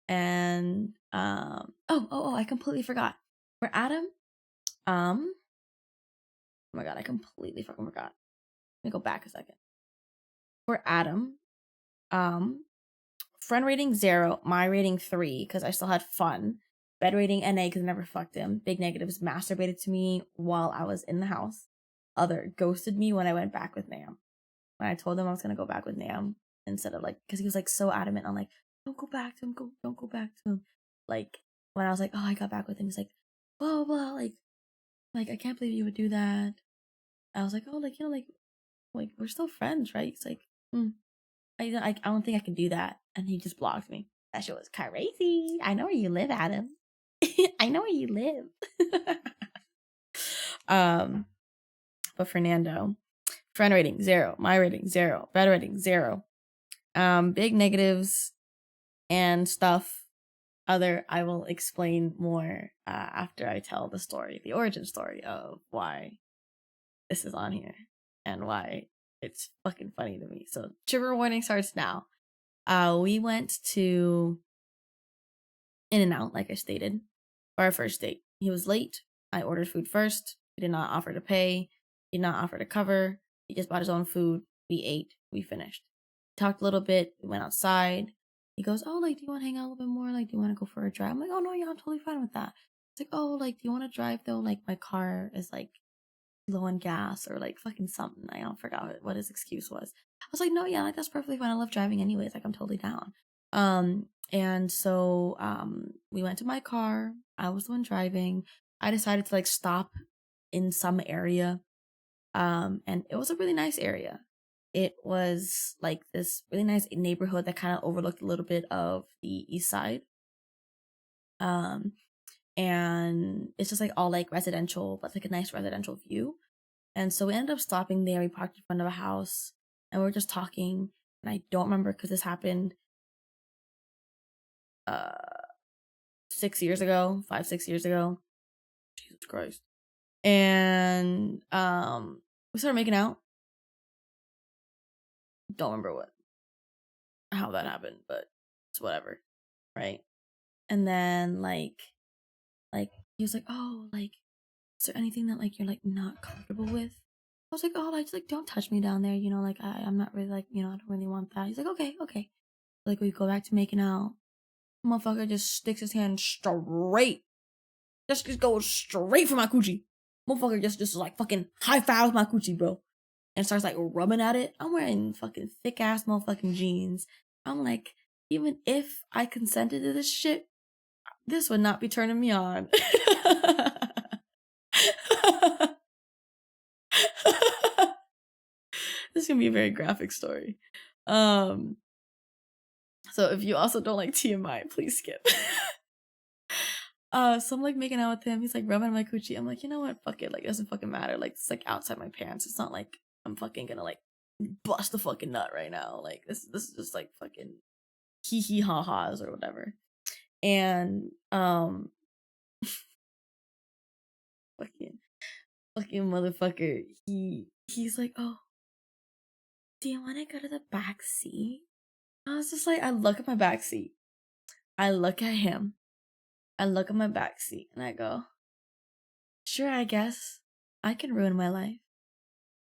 and I completely forgot. For Adam, oh my god, I completely fucking forgot. Let me go back a second. For Adam, friend rating 0, my rating 3 because I still had fun. Bed rating NA because I never fucked him. Big negatives, masturbated to me while I was in the house. Other, ghosted me when I went back with Nam. When I told him I was gonna go back with Nam instead of like, because he was like so adamant on like, don't go back to him, don't go back to him. Like when I was like, oh, I got back with him, he's like, blah blah, like I can't believe you would do that. I was like, oh, like, you know, like we're still friends, right? It's like, I don't think I can do that. And he just blocked me. That shit was crazy. I know where you live, Adam. I know where you live. But Fernando, friend rating 0, my rating 0, bed rating 0. Big negatives and stuff. Other, I will explain more after I tell the story, the origin story of why this is on here and why it's fucking funny to me. So trigger warning starts now. We went to In-N-Out, like I stated, for our first date. He was late. I ordered food first. He did not offer to pay. He did not offer to cover. He just bought his own food. We ate. We finished. Talked a little bit. We went outside. He goes, oh, like, do you want to hang out a little bit more? Like, do you want to go for a drive? I'm like, oh, no, yeah, I'm totally fine with that. It's like, oh, like, do you want to drive, though? Like, my car is, like, low on gas or, like, fucking something. I don't forgot what his excuse was. I was like, no, yeah, like, that's perfectly fine. I love driving anyways. Like, I'm totally down. And so, we went to my car. I was the one driving. I decided to, like, stop in some area. And it was a really nice area. It was like this really nice neighborhood that kind of overlooked a little bit of the east side. And it's just like all like residential, but like a nice residential view. And so we ended up stopping there. We parked in front of a house and we were just talking. And I don't remember because this happened 6 years ago, 5-6 years ago. Jesus Christ. And we started making out. Don't remember how that happened, but it's whatever, right? And then like he was like, oh, like, is there anything that like you're like not comfortable with? I was like, oh, like, just, like, don't touch me down there, you know, like I'm not really like, you know, I don't really want that. He's like, okay. Like we go back to making out. Motherfucker just sticks his hand straight. Just goes straight for my coochie. Motherfucker just like fucking high five my coochie, bro. And starts like rubbing at it. I'm wearing fucking thick ass motherfucking jeans. I'm like, even if I consented to this shit, this would not be turning me on. This is gonna be a very graphic story. So if you also don't like TMI, please skip. So I'm like making out with him. He's like rubbing my coochie. I'm like, you know what? Fuck it. Like, it doesn't fucking matter. Like, it's like outside my pants. It's not like I'm fucking gonna like bust a fucking nut right now. Like, this is just like fucking hee hee ha ha's or whatever. And fucking motherfucker, he's like, oh, do you want to go to the back seat? I was just like, I look at my back seat, I look at him, I look at my back seat, and I go, sure, I guess I can ruin my life.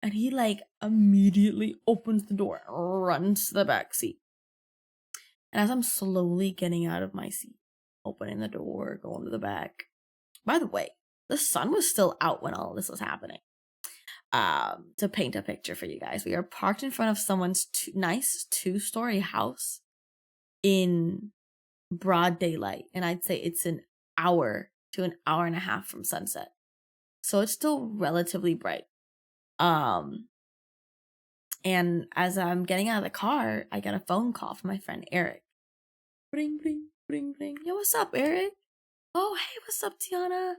And he like immediately opens the door and runs to the back seat. And as I'm slowly getting out of my seat, opening the door, going to the back. By the way, the sun was still out when all of this was happening. To paint a picture for you guys, we are parked in front of someone's nice 2-story house in broad daylight, and I'd say it's an hour to an hour and a half from sunset, so it's still relatively bright. And as I'm getting out of the car, I get a phone call from my friend Eric. Bring, bring, bring, bring. Yo, what's up, Eric? Oh, hey, what's up, Tiana?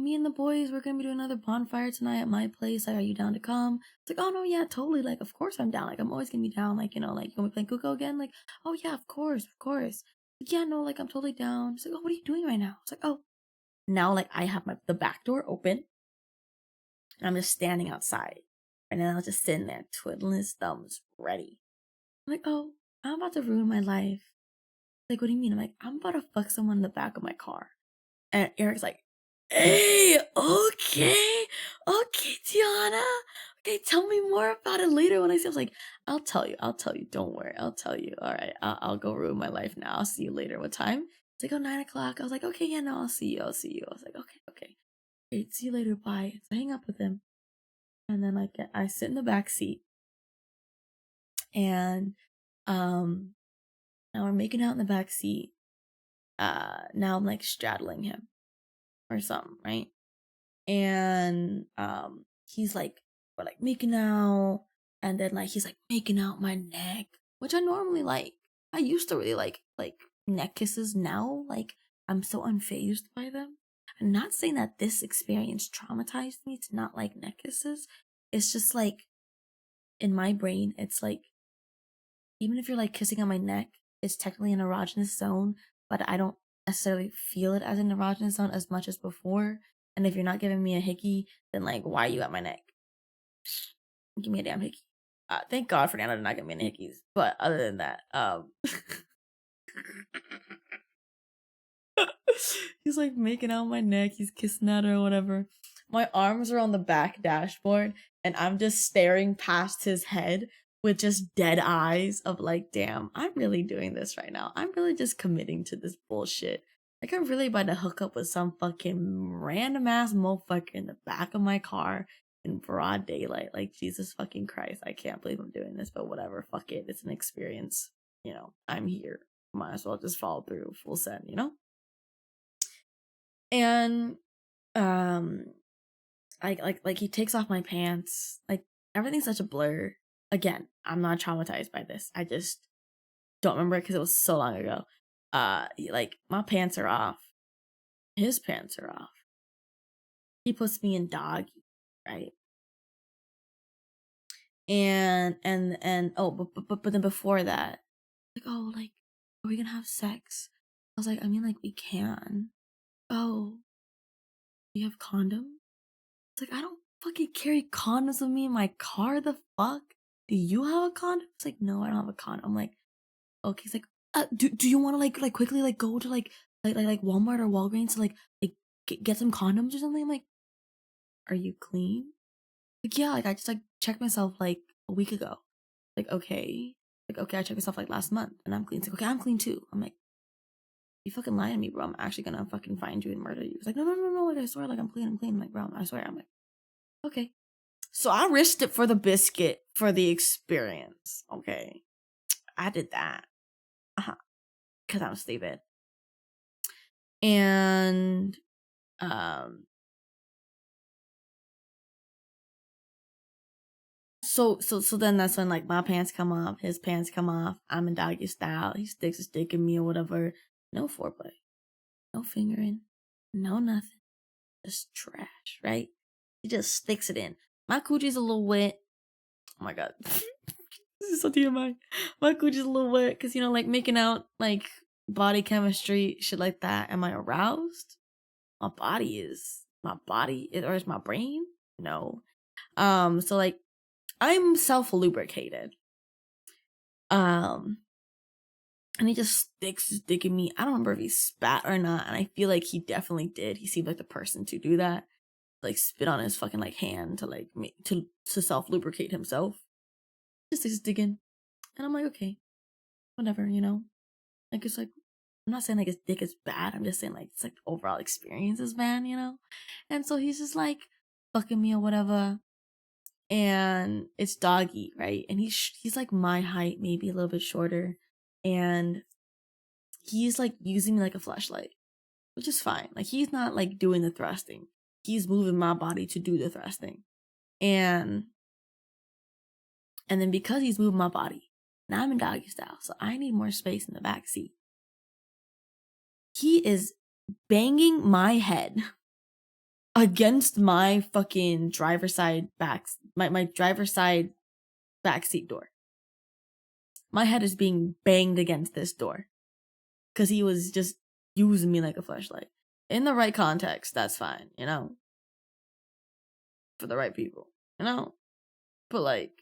Me and the boys, we're gonna be doing another bonfire tonight at my place. Like, are you down to come? It's like, oh no, yeah, totally. Like, of course I'm down. Like, I'm always gonna be down. Like, you know, like, you want me playing Kuko again? Like, oh yeah, of course, of course. Like, yeah, no, like, I'm totally down. It's like, oh, what are you doing right now? It's like, oh, now like I have the back door open, and I'm just standing outside, and then I was just sitting there twiddling his thumbs, ready. I'm like, oh, I'm about to ruin my life. Like, what do you mean? I'm like, I'm about to fuck someone in the back of my car. And Eric's like, hey, okay, Tiana. Okay, tell me more about it later when I see. I was like, I'll tell you. Don't worry, I'll tell you. All right, I'll go ruin my life now. I'll see you later. What time? It's like, oh, 9 o'clock. I was like, okay, yeah, no, I'll see you. I was like, okay. See you later. Bye. So I hang up with him, and then I sit in the back seat, and now we're making out in the back seat. Now I'm like straddling him or something, right? And he's like, we're like making out, and then like he's like making out my neck, which I normally like. I used to really like neck kisses. Now like I'm so unfazed by them. I'm not saying that this experience traumatized me to not like neck kisses. It's just like in my brain, it's like even if you're like kissing on my neck, it's technically an erogenous zone, but I don't necessarily feel it as an erogenous zone as much as before. And if you're not giving me a hickey, then like, why are you at my neck? Give me a damn hickey. Thank God for Nana to not give me any hickeys. But other than that, he's like making out my neck, he's kissing at her or whatever. My arms are on the back dashboard, and I'm just staring past his head with just dead eyes of like, damn, I'm really doing this right now. I'm really just committing to this bullshit. Like, I'm really about to hook up with some fucking random ass motherfucker in the back of my car in broad daylight. Like, Jesus fucking Christ, I can't believe I'm doing this, but whatever, fuck it. It's an experience. You know, I'm here. Might as well just follow through full send, you know? And like he takes off my pants. Like, everything's such a blur. Again, I'm not traumatized by this. I just don't remember it because it was so long ago. Like, my pants are off. His pants are off. He puts me in doggy, right? And oh, but then before that, like, oh, like, are we gonna have sex? I was like, I mean, like, we can. Oh, do you have condoms? It's like, I don't fucking carry condoms with me in my car. The fuck? Do you have a condom? It's like, no, I don't have a condom. I'm like, okay. He's like, do you want to like quickly like go to like Walmart or Walgreens to like get some condoms or something? I'm like, are you clean? Like, yeah, like I just like checked myself like a week ago. Like, okay. Like, okay, I checked myself like last month and I'm clean. It's like, okay, I'm clean too. I'm like, you fucking lie to me, bro. I'm actually gonna fucking find you and murder you. He's like, no, like I swear, like I'm clean. I'm like, bro, I swear. I'm like, okay. So I risked it for the biscuit for the experience. Okay. I did that. Because I'm stupid. And so then that's when like my pants come off, his pants come off, I'm in doggy style, he sticks his dick in me or whatever. No foreplay. No fingering. No nothing. Just trash, right? He just sticks it in. My coochie's a little wet. Oh my god. This is so TMI. My coochie's a little wet because, you know, like making out like body chemistry, shit like that. Am I aroused? My body is, or is my brain? No. So like, I'm self-lubricated. And he just sticks his dick in me. I don't remember if he spat or not, and I feel like he definitely did. He seemed like the person to do that. Like, spit on his fucking, like, hand to, like, to self-lubricate himself. Just sticks his dick in. And I'm like, okay, whatever, you know? Like, it's like, I'm not saying, like, his dick is bad. I'm just saying, like, it's, like, the overall experience is bad, you know? And so he's just, like, fucking me or whatever. And it's doggy, right? And he's like my height, maybe a little bit shorter. And he's, like, using me like a fleshlight, which is fine. Like, he's not, like, doing the thrusting. He's moving my body to do the thrusting. And then because he's moving my body, now I'm in doggy style, so I need more space in the back seat. He is banging my head against my fucking driver's side my driver's side backseat door. My head is being banged against this door because he was just using me like a fleshlight. In the right context, that's fine, you know? For the right people, you know? But like,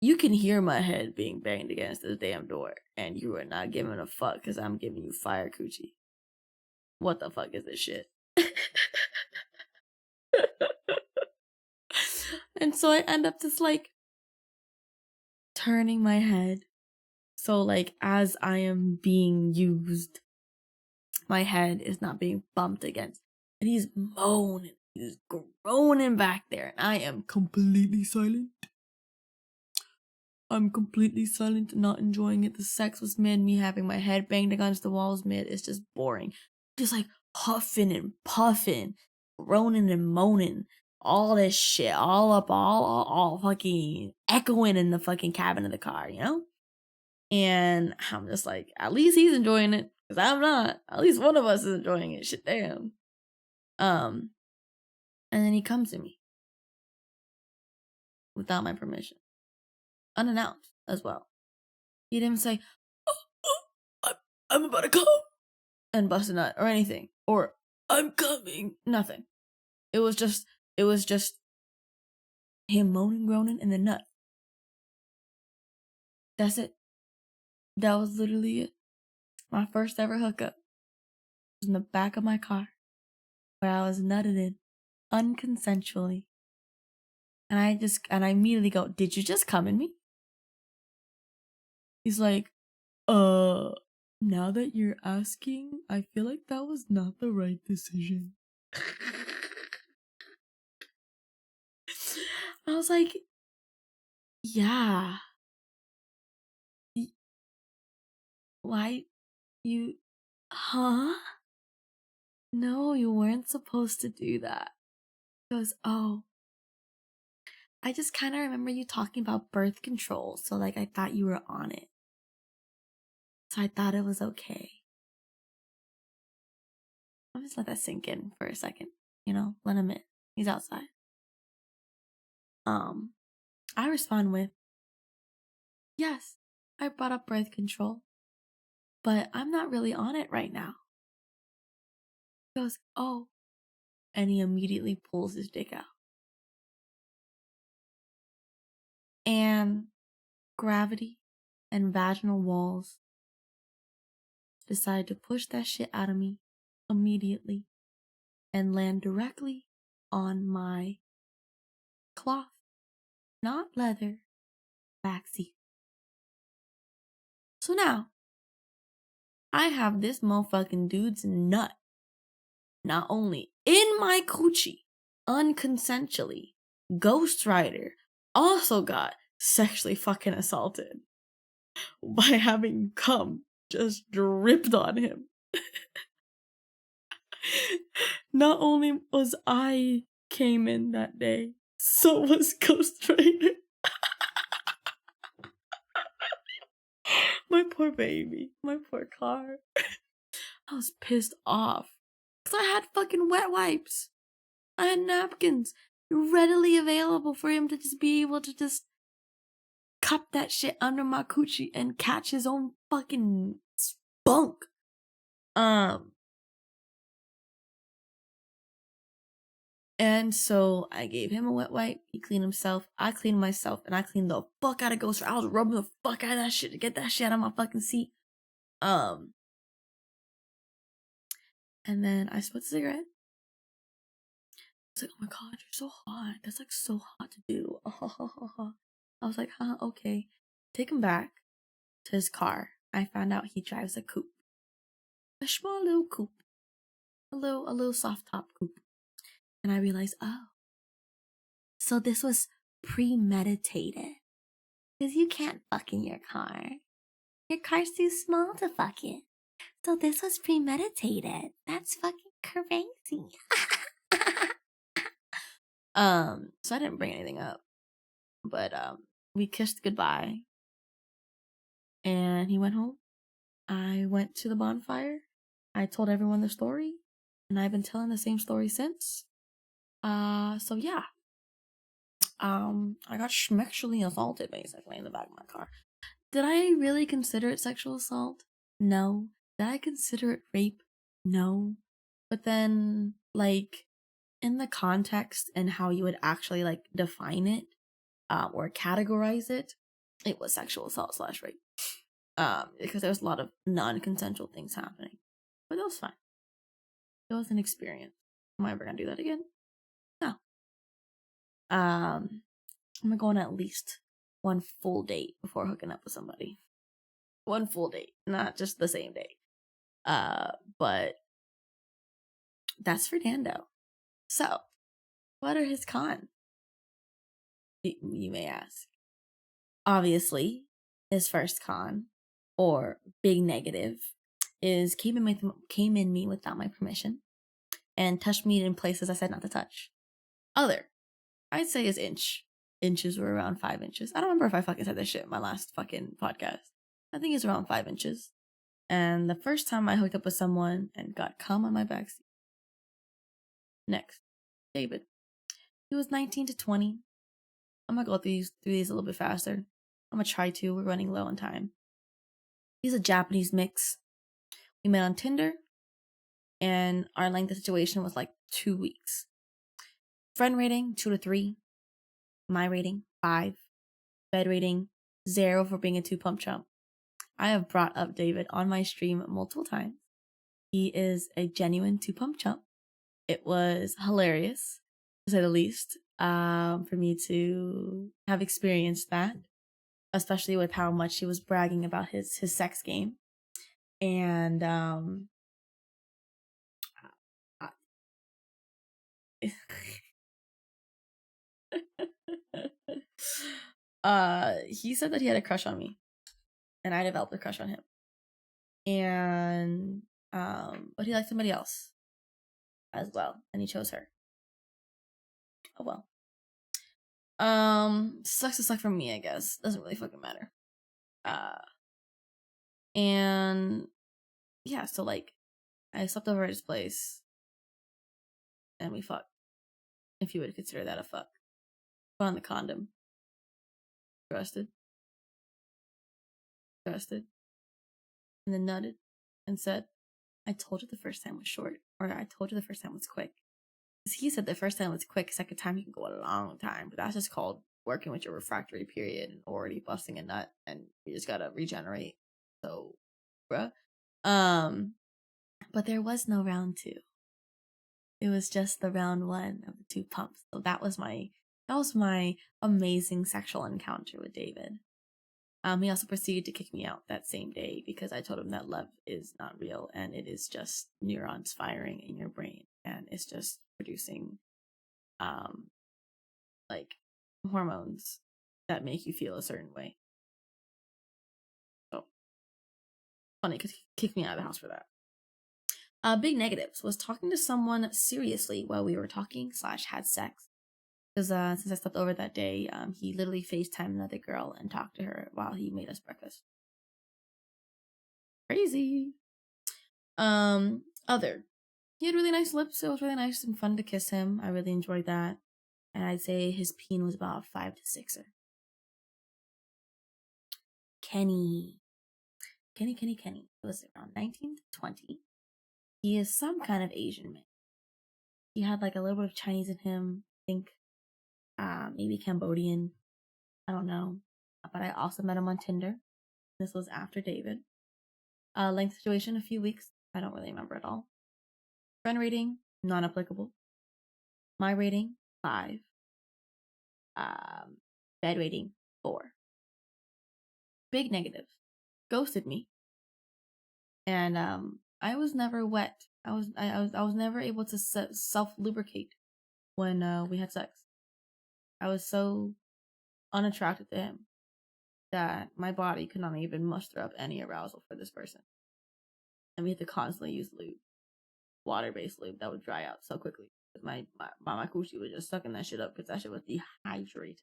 you can hear my head being banged against this damn door, and you are not giving a fuck because I'm giving you fire coochie. What the fuck is this shit? And so I end up just like turning my head. So like, as I am being used, my head is not being bumped against. And he's moaning, he's groaning back there, and I am completely silent. I'm completely silent and not enjoying it. The sex was mid, me having my head banged against the walls mid. It's just boring. Just like huffing and puffing, groaning and moaning. All this shit, all up, all fucking echoing in the fucking cabin of the car, you know? And I'm just like, at least he's enjoying it, because I'm not. At least one of us is enjoying it. Shit, damn. And then he comes to me without my permission, unannounced as well. He didn't say, I'm about to come and bust a nut or anything, or I'm coming. Nothing. It was just him moaning, groaning, and then nut. That's it. That was literally it. My first ever hookup was in the back of my car, where I was nutted in unconsensually. And I immediately go, did you just come in me? He's like, now that you're asking, I feel like that was not the right decision. I was like, yeah. Why you, huh? No, you weren't supposed to do that. He goes, oh, I just kind of remember you talking about birth control, so like I thought you were on it. So I thought it was okay. I'll just let that sink in for a second, you know, let him in. He's outside. I respond with, yes, I brought up birth control, but I'm not really on it right now. He goes, oh, and he immediately pulls his dick out. And gravity and vaginal walls decide to push that shit out of me immediately and land directly on my cloth, not leather, backseat. So now, I have this motherfucking dude's nut not only in my coochie, unconsensually, Ghost Rider also got sexually fucking assaulted by having cum just dripped on him. Not only was I came in that day, so was Ghost Rider. My poor baby, my poor car. I was pissed off because I had fucking wet wipes. I had napkins readily available for him to just be able to just cup that shit under my coochie and catch his own fucking spunk. And so I gave him a wet wipe. He cleaned himself. I cleaned myself, and I cleaned the fuck out of Ghost. I was rubbing the fuck out of that shit to get that shit out of my fucking seat. And then I smoked a cigarette. I was like, oh my god, you're so hot. That's like so hot to do. I was like, huh, okay. Take him back to his car. I found out he drives a coupe. A small little coupe. A little soft top coupe. And I realized, oh, so this was premeditated. Because you can't fuck in your car. Your car's too small to fuck in. So this was premeditated. That's fucking crazy. So I didn't bring anything up. But we kissed goodbye. And he went home. I went to the bonfire. I told everyone the story. And I've been telling the same story since. So yeah. I got sexually assaulted basically in the back of my car. Did I really consider it sexual assault? No. Did I consider it rape? No. But then, like, in the context and how you would actually, like, define it, or categorize it, it was sexual assault / rape. Because there was a lot of non-consensual things happening. But it was fine. It was an experience. Am I ever gonna do that again? No. I'm gonna go on at least one full date before hooking up with somebody. One full date, not just the same day. But that's for Dando. So, what are his cons? You may ask. Obviously, his first con, or big negative, is came in me without my permission and touched me in places I said not to touch. Other, I'd say his inches were around 5 inches. I don't remember if I fucking said this shit in my last fucking podcast. I think it's around 5 inches. And the first time I hooked up with someone and got cum on my backseat. Next, David. He was 19 to 20. I'm gonna go through these a little bit faster. I'm gonna try to. We're running low on time. He's a Japanese mix. We met on Tinder, and our length of situation was like 2 weeks. Friend rating 2 to 3. My rating 5. Bed rating 0 for being a 2-pump chump. I have brought up David on my stream multiple times. He is a genuine 2-pump chump. It was hilarious, to say the least, for me to have experienced that, especially with how much he was bragging about his sex game. And he said that he had a crush on me, and I developed a crush on him. And but he liked somebody else as well, and he chose her. Oh well. Sucks to suck for me, I guess. Doesn't really fucking matter. And yeah, so like I slept over at his place and we fucked. If you would consider that a fuck. Put on the condom. Trusted. And then nutted and said, I told you the first time was short. Or I told you the first time was quick. Because he said the first time was quick, second time you can go a long time. But that's just called working with your refractory period and already busting a nut, and you just gotta regenerate. So, bruh. But there was no round 2. It was just the round 1 of the 2 pumps. So that was my amazing sexual encounter with David. He also proceeded to kick me out that same day because I told him that love is not real and it is just neurons firing in your brain and it's just producing like hormones that make you feel a certain way. So funny because he kicked me out of the house for that. Big negatives was talking to someone seriously while we were talking / had sex. Because since I slept over that day, he literally FaceTimed another girl and talked to her while he made us breakfast. Crazy. Other. He had really nice lips. It was really nice and fun to kiss him. I really enjoyed that. And I'd say his peen was about 5 to 6er. Kenny. Kenny. He was around 19 to 20. He is some kind of Asian man. He had like a little bit of Chinese in him. I think maybe Cambodian. I don't know. But I also met him on Tinder. This was after David. Length situation, a few weeks. I don't really remember at all. Friend rating, non-applicable. My rating, 5. Bed rating, 4. Big negative. Ghosted me. And I was never wet. I was never able to self lubricate when we had sex. I was so unattracted to him that my body could not even muster up any arousal for this person. And we had to constantly use lube, water-based lube that would dry out so quickly. My coochie was just sucking that shit up because that shit was dehydrated.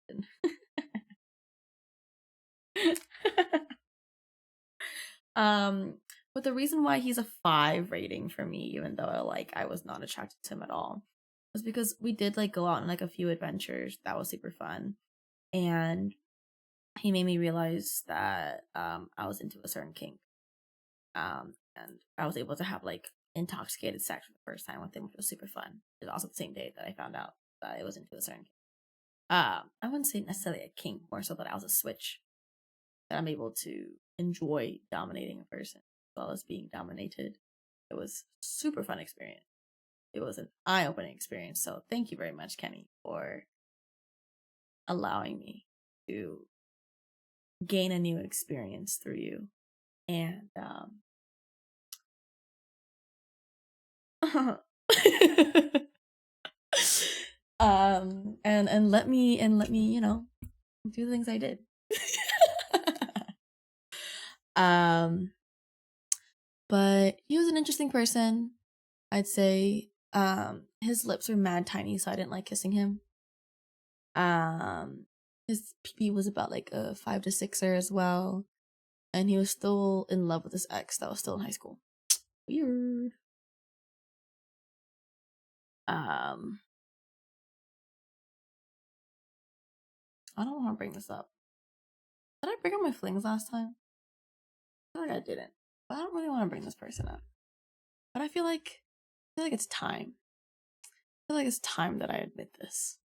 But the reason why he's a 5 rating for me, even though I was not attracted to him at all, was because we did go out on a few adventures. That was super fun. And he made me realize that I was into a certain kink. And I was able to have intoxicated sex for the first time with him, which was super fun. It was also the same day that I found out that I was into a certain kink. I wouldn't say necessarily a kink, more so that I was a switch. That I'm able to enjoy dominating a person as well as being dominated. It was a super fun experience. It was an eye-opening experience. So thank you very much, Kenny, for allowing me to gain a new experience through you. And and let me do the things I did. But he was an interesting person. I'd say his lips were mad tiny, so I didn't like kissing him. His pee was about a 5 to 6er as well, and he was still in love with his ex that was still in high school. Weird. I don't want to bring this up. Did I bring up my flings last time? I feel like I didn't, but I don't really want to bring this person up. But I feel like it's time. I feel like it's time that I admit this.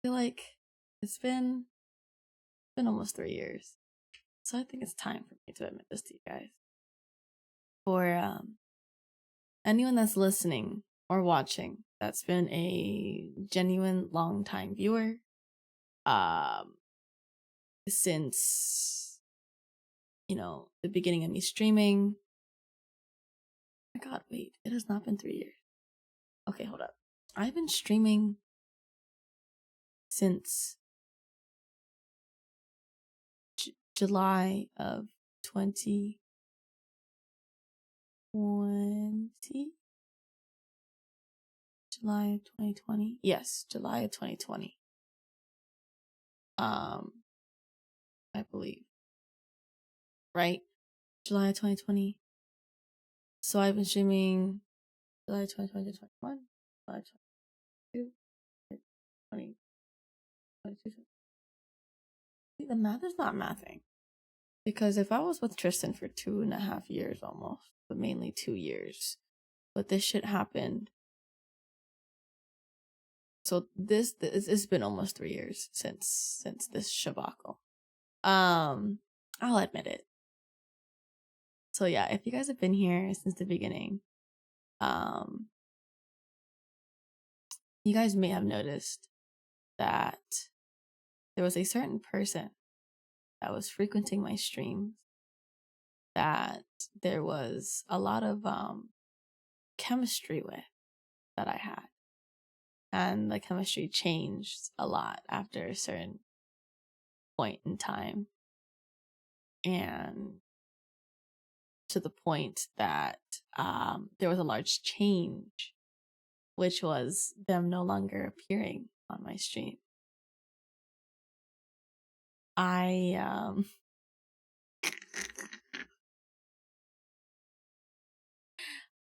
I feel like it's been almost 3 years. So I think it's time for me to admit this to you guys. For anyone that's listening or watching that's been a genuine long-time viewer, since the beginning of me streaming. Oh my god, wait, it has not been 3 years. Okay, hold up. I've been streaming since July of 2020. July of 2020. Yes, July of 2020. I believe. Right? July of 2020. So I've been streaming July 2020 to 21, July 22, 20, 22. See, the math is not mathing. Because if I was with Tristan for 2.5 years almost, but mainly 2 years, but this shit happened. So it's been almost 3 years since this shabacle. I'll admit it. So yeah, if you guys have been here since the beginning, you guys may have noticed that there was a certain person that was frequenting my streams, that there was a lot of chemistry with that I had. And the chemistry changed a lot after a certain point in time. And to the point that there was a large change, which was them no longer appearing on my stream. I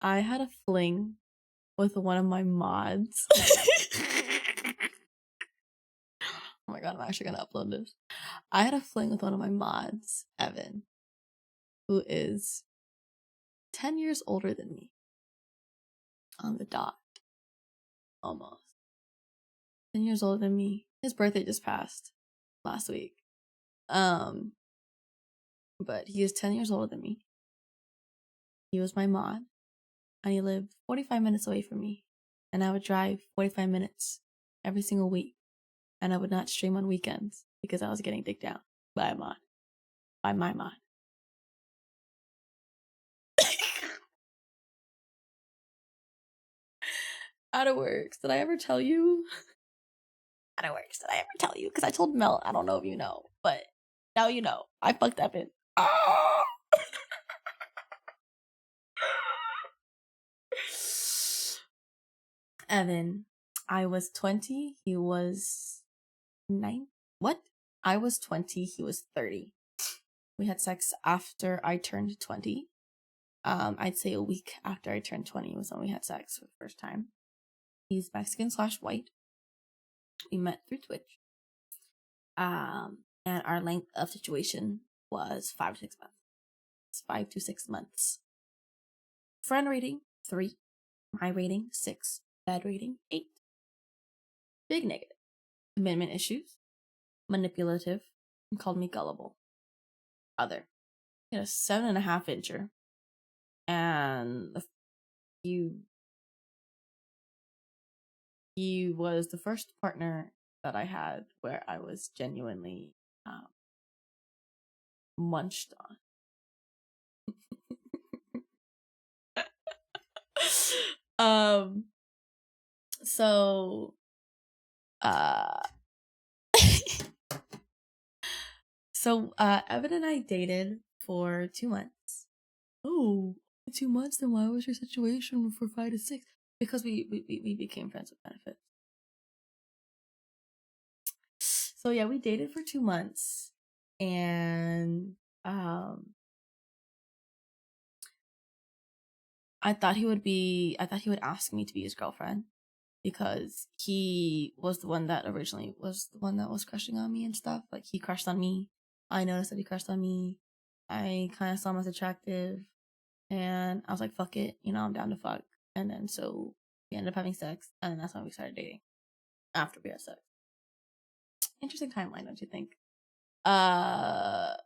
had a fling with one of my mods. Oh my god, I'm actually gonna upload this. I had a fling with one of my mods, Evan, who is 10 years older than me. On the dot. Almost. 10 years older than me. His birthday just passed last week. But he is 10 years older than me. He was my mod, and he lived 45 minutes away from me. And I would drive 45 minutes every single week. And I would not stream on weekends because I was getting dicked down by a mod. By my mod. Out of works. Did I ever tell you? Out of works. Did I ever tell you? Because I told Mel, I don't know if you know, but now you know. I fucked Evan. Oh! Evan, I was 20. He was 9. What? I was 20. He was 30. We had sex after I turned 20. I'd say a week after I turned 20 was when we had sex for the first time. He's Mexican/white. We met through Twitch. And our length of situation was 5 to 6 months. It's 5 to 6 months. Friend rating 3. My rating 6. Bad rating 8. Big negative. Commitment issues. Manipulative. And called me gullible. Other. He had a 7.5 incher. And he was the first partner that I had where I was genuinely munched on. So Evan and I dated for 2 months. Oh, 2 months? Then why was your situation for 5 to 6? Because we became friends with benefits. So yeah, we dated for 2 months, and I thought he would ask me to be his girlfriend because he was the one that originally was the one that was crushing on me and stuff. Like, he crushed on me. I noticed that he crushed on me. I kind of saw him as attractive, and I was like, fuck it, I'm down to fuck. And then so we ended up having sex, and then that's when we started dating. After we had sex. Interesting timeline, don't you think? But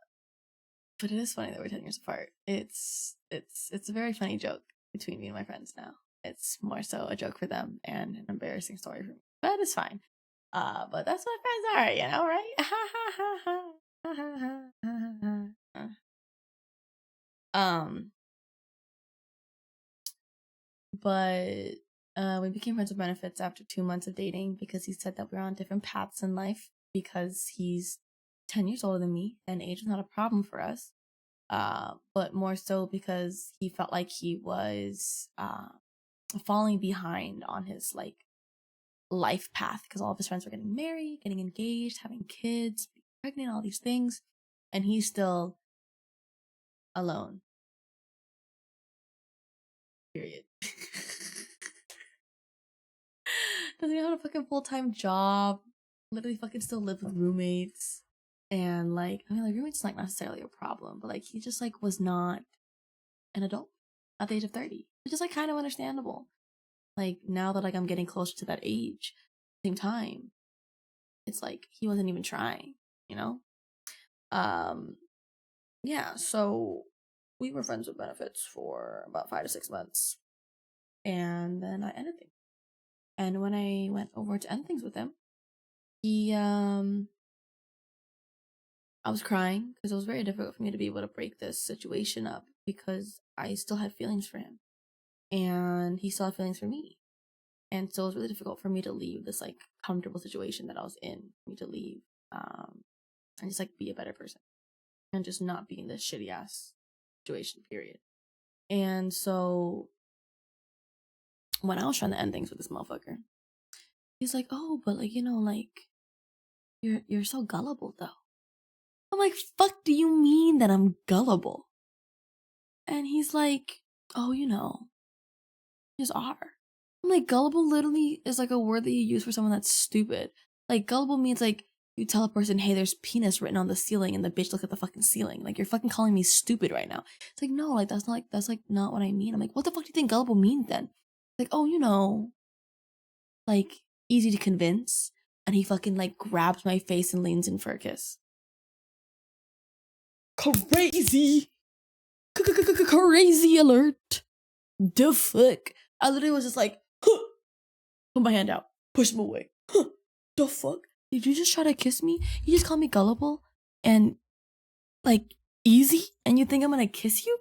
it is funny that we're 10 years apart. It's a very funny joke between me and my friends now. It's more so a joke for them and an embarrassing story for me. But it's fine. But that's what friends are, right? But we became friends with benefits after 2 months of dating because he said that we're on different paths in life because he's 10 years older than me and age is not a problem for us. But more so because he felt like he was falling behind on his like life path because all of his friends were getting married, getting engaged, having kids, being pregnant, all these things, and he's still alone. Period. Doesn't even have a fucking full-time job. Literally fucking still live with roommates. And like roommates is not necessarily a problem, but like he just like was not an adult at the age of 30. Which is like kind of understandable. Like now that like I'm getting closer to that age, same time, it's like he wasn't even trying, Yeah, so we were friends with benefits for about 5 to 6 months. And then I ended things. And when I went over to end things with him, I was crying because it was very difficult for me to be able to break this situation up because I still had feelings for him. And he still had feelings for me. And so it was really difficult for me to leave this like comfortable situation that I was in, for me to leave, and just like be a better person and just not be in this shitty ass situation, period. And so when I was trying to end things with this motherfucker, he's like, oh, but like, like you're so gullible though. I'm like, fuck do you mean that I'm gullible? And he's like, oh, you just are. I'm like, gullible literally is like a word that you use for someone that's stupid. Like, gullible means like you tell a person, hey, there's penis written on the ceiling, and the bitch look at the fucking ceiling. Like, you're fucking calling me stupid right now. It's like, no, like, that's not what I mean. I'm like, what the fuck do you think gullible means then? Like, oh, you know, like, easy to convince. And he fucking, like, grabs my face and leans in for a kiss. Crazy. Crazy alert. The fuck? I literally was just like, huh. Put my hand out. Push him away. Huh. The fuck? Did you just try to kiss me? You just call me gullible and, like, easy? And you think I'm gonna kiss you?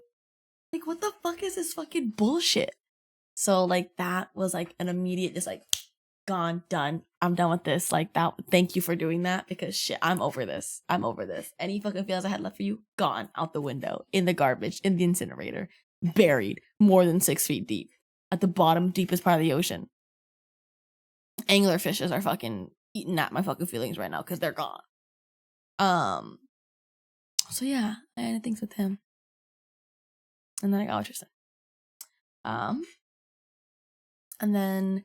Like, what the fuck is this fucking bullshit? So, like, that was, like, an immediate, just, like, gone, done. I'm done with this. Like, that, thank you for doing that, because shit, I'm over this. Any fucking feelings I had left for you, gone, out the window, in the garbage, in the incinerator, buried, more than 6 feet deep, at the bottom, deepest part of the ocean. Angler fishes are fucking eating at my fucking feelings right now, because they're gone. So yeah, I ended things with him. And then I got Tristan. And then,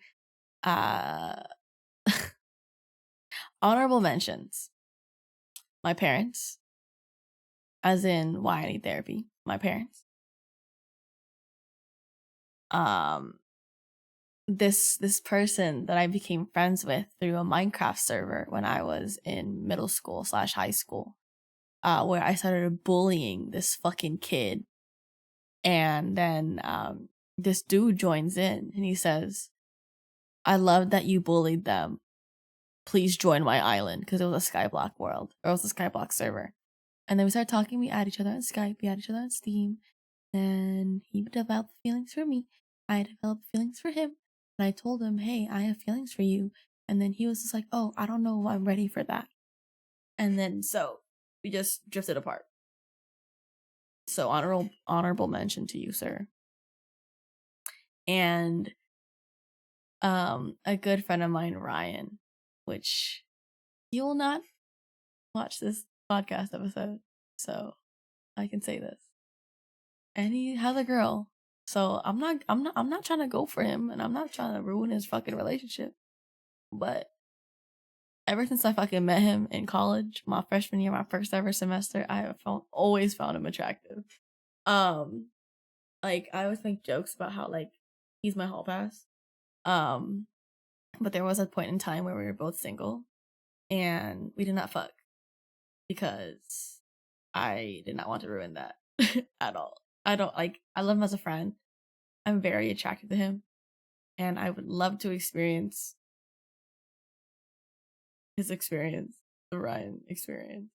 honorable mentions. My parents. As in, why I need therapy. My parents. This person that I became friends with through a Minecraft server when I was in middle school / high school, where I started bullying this fucking kid. And then, this dude joins in and he says, I love that you bullied them. Please join my island, because it was a Skyblock world, or it was a Skyblock server. And then we started talking. We add each other on Skype. We add each other on Steam. And he developed feelings for me. I developed feelings for him. And I told him, hey, I have feelings for you. And then he was just like, oh, I don't know if I'm ready for that. And then so we just drifted apart. So honorable mention to you, sir. And a good friend of mine, Ryan, which you will not watch this podcast episode, so I can say this. And he has a girl, so I'm not trying to go for him, and I'm not trying to ruin his fucking relationship. But ever since I fucking met him in college, my freshman year, my first ever semester, I have always found him attractive. Like, I always make jokes about how, like, he's my hall pass. But there was a point in time where we were both single, and we did not fuck because I did not want to ruin that at all. I love him as a friend. I'm very attracted to him, and I would love to experience his experience, the Ryan experience.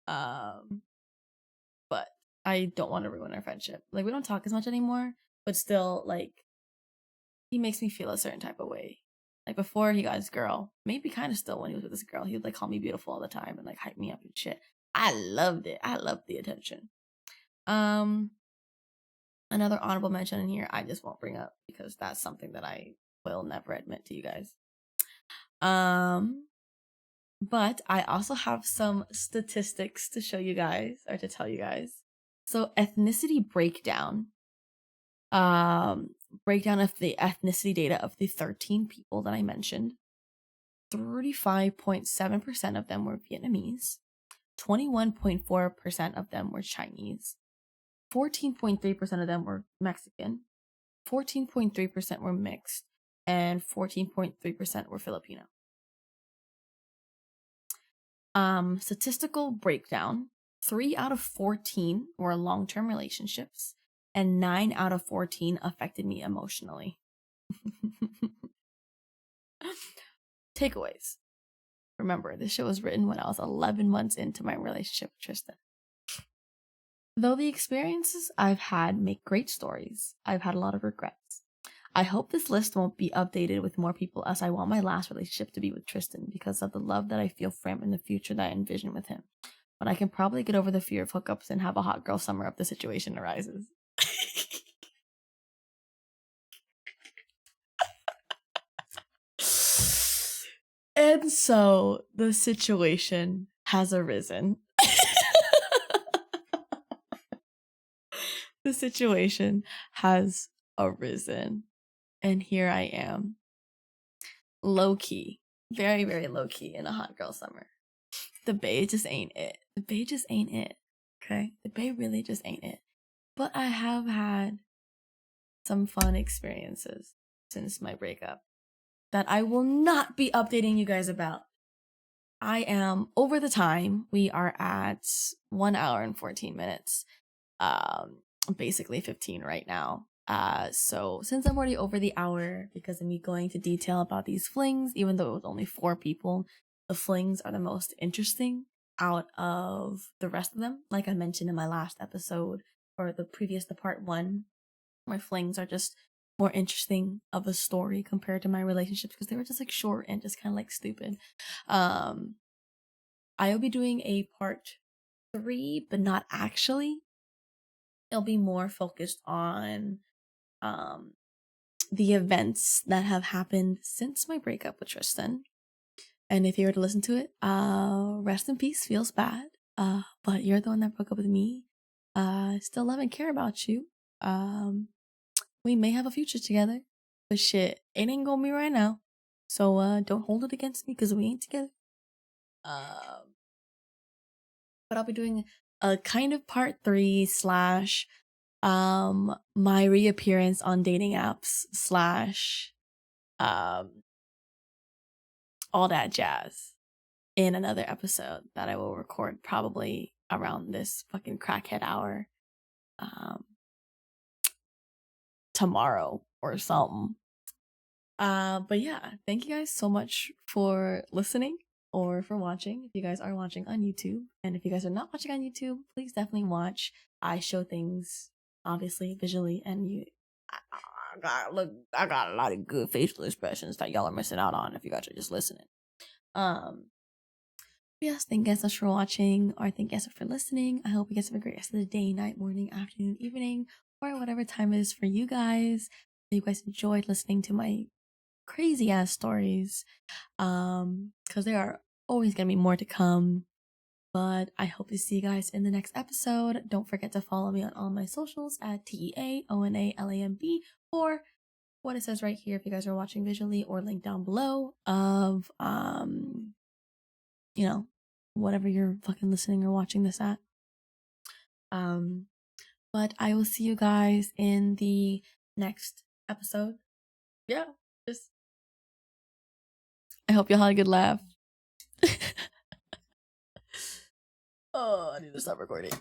But I don't want to ruin our friendship. Like, we don't talk as much anymore, but still, like, he makes me feel a certain type of way. Like, before he got his girl, maybe kind of still when he was with this girl, he would, like, call me beautiful all the time and, like, hype me up and shit. I loved it. I loved the attention. Another honorable mention in here, I just won't bring up because that's something that I will never admit to you guys. But I also have some statistics to show you guys, or to tell you guys. So, ethnicity breakdown. Breakdown of the ethnicity data of the 13 people that I mentioned. 35.7% of them were Vietnamese. 21.4% of them were Chinese. 14.3% of them were Mexican. 14.3% were mixed. And 14.3% were Filipino. Statistical breakdown. 3 out of 14 were long-term relationships. And 9 out of 14 affected me emotionally. Takeaways. Remember, this shit was written when I was 11 months into my relationship with Tristan. Though the experiences I've had make great stories, I've had a lot of regrets. I hope this list won't be updated with more people, as I want my last relationship to be with Tristan because of the love that I feel for him and the future that I envision with him. But I can probably get over the fear of hookups and have a hot girl summer if the situation arises. And so the situation has arisen. The situation has arisen. And here I am. Low key. Very, very low key in a hot girl summer. the bae just ain't it. The bae just ain't it. Okay? The bae really just ain't it. But I have had some fun experiences since my breakup that I will not be updating you guys about. I am over the time. We are at 1 hour and 14 minutes. Basically 15 right now. So since I'm already over the hour, because of me going into detail about these flings, even though it was only 4 people, the flings are the most interesting out of the rest of them. Like I mentioned in my last episode, or the part 1, my flings are just more interesting of a story compared to my relationships because they were just like short and just kind of like stupid. I will be doing a part 3, but not actually. It'll be more focused on the events that have happened since my breakup with Tristan. And if you were to listen to it, rest in peace, feels bad. But you're the one that broke up with me. Still love and care about you. We may have a future together, but shit, it ain't gonna be right now. So don't hold it against me because we ain't together. But I'll be doing a kind of part 3 slash my reappearance on dating apps slash all that jazz in another episode that I will record probably around this fucking crackhead hour tomorrow or something. But yeah, thank you guys so much for listening or for watching. If you guys are watching on YouTube, and if you guys are not watching on YouTube, please definitely watch. I show things obviously visually, and I got a lot of good facial expressions that y'all are missing out on if you guys are just listening. Yes, thank you guys so much for watching, or thank you guys for listening. I hope you guys have a great rest of the day, night, morning, afternoon, evening, or whatever time it is for you guys. If you guys enjoyed listening to my crazy ass stories, because there are always gonna be more to come. But I hope to see you guys in the next episode. Don't forget to follow me on all my socials at Teaonalamb, or what it says right here if you guys are watching visually, or link down below of you know, whatever you're fucking listening or watching this at. But I will see you guys in the next episode. Yeah, just I hope y'all had a good laugh. Oh, I need to stop recording.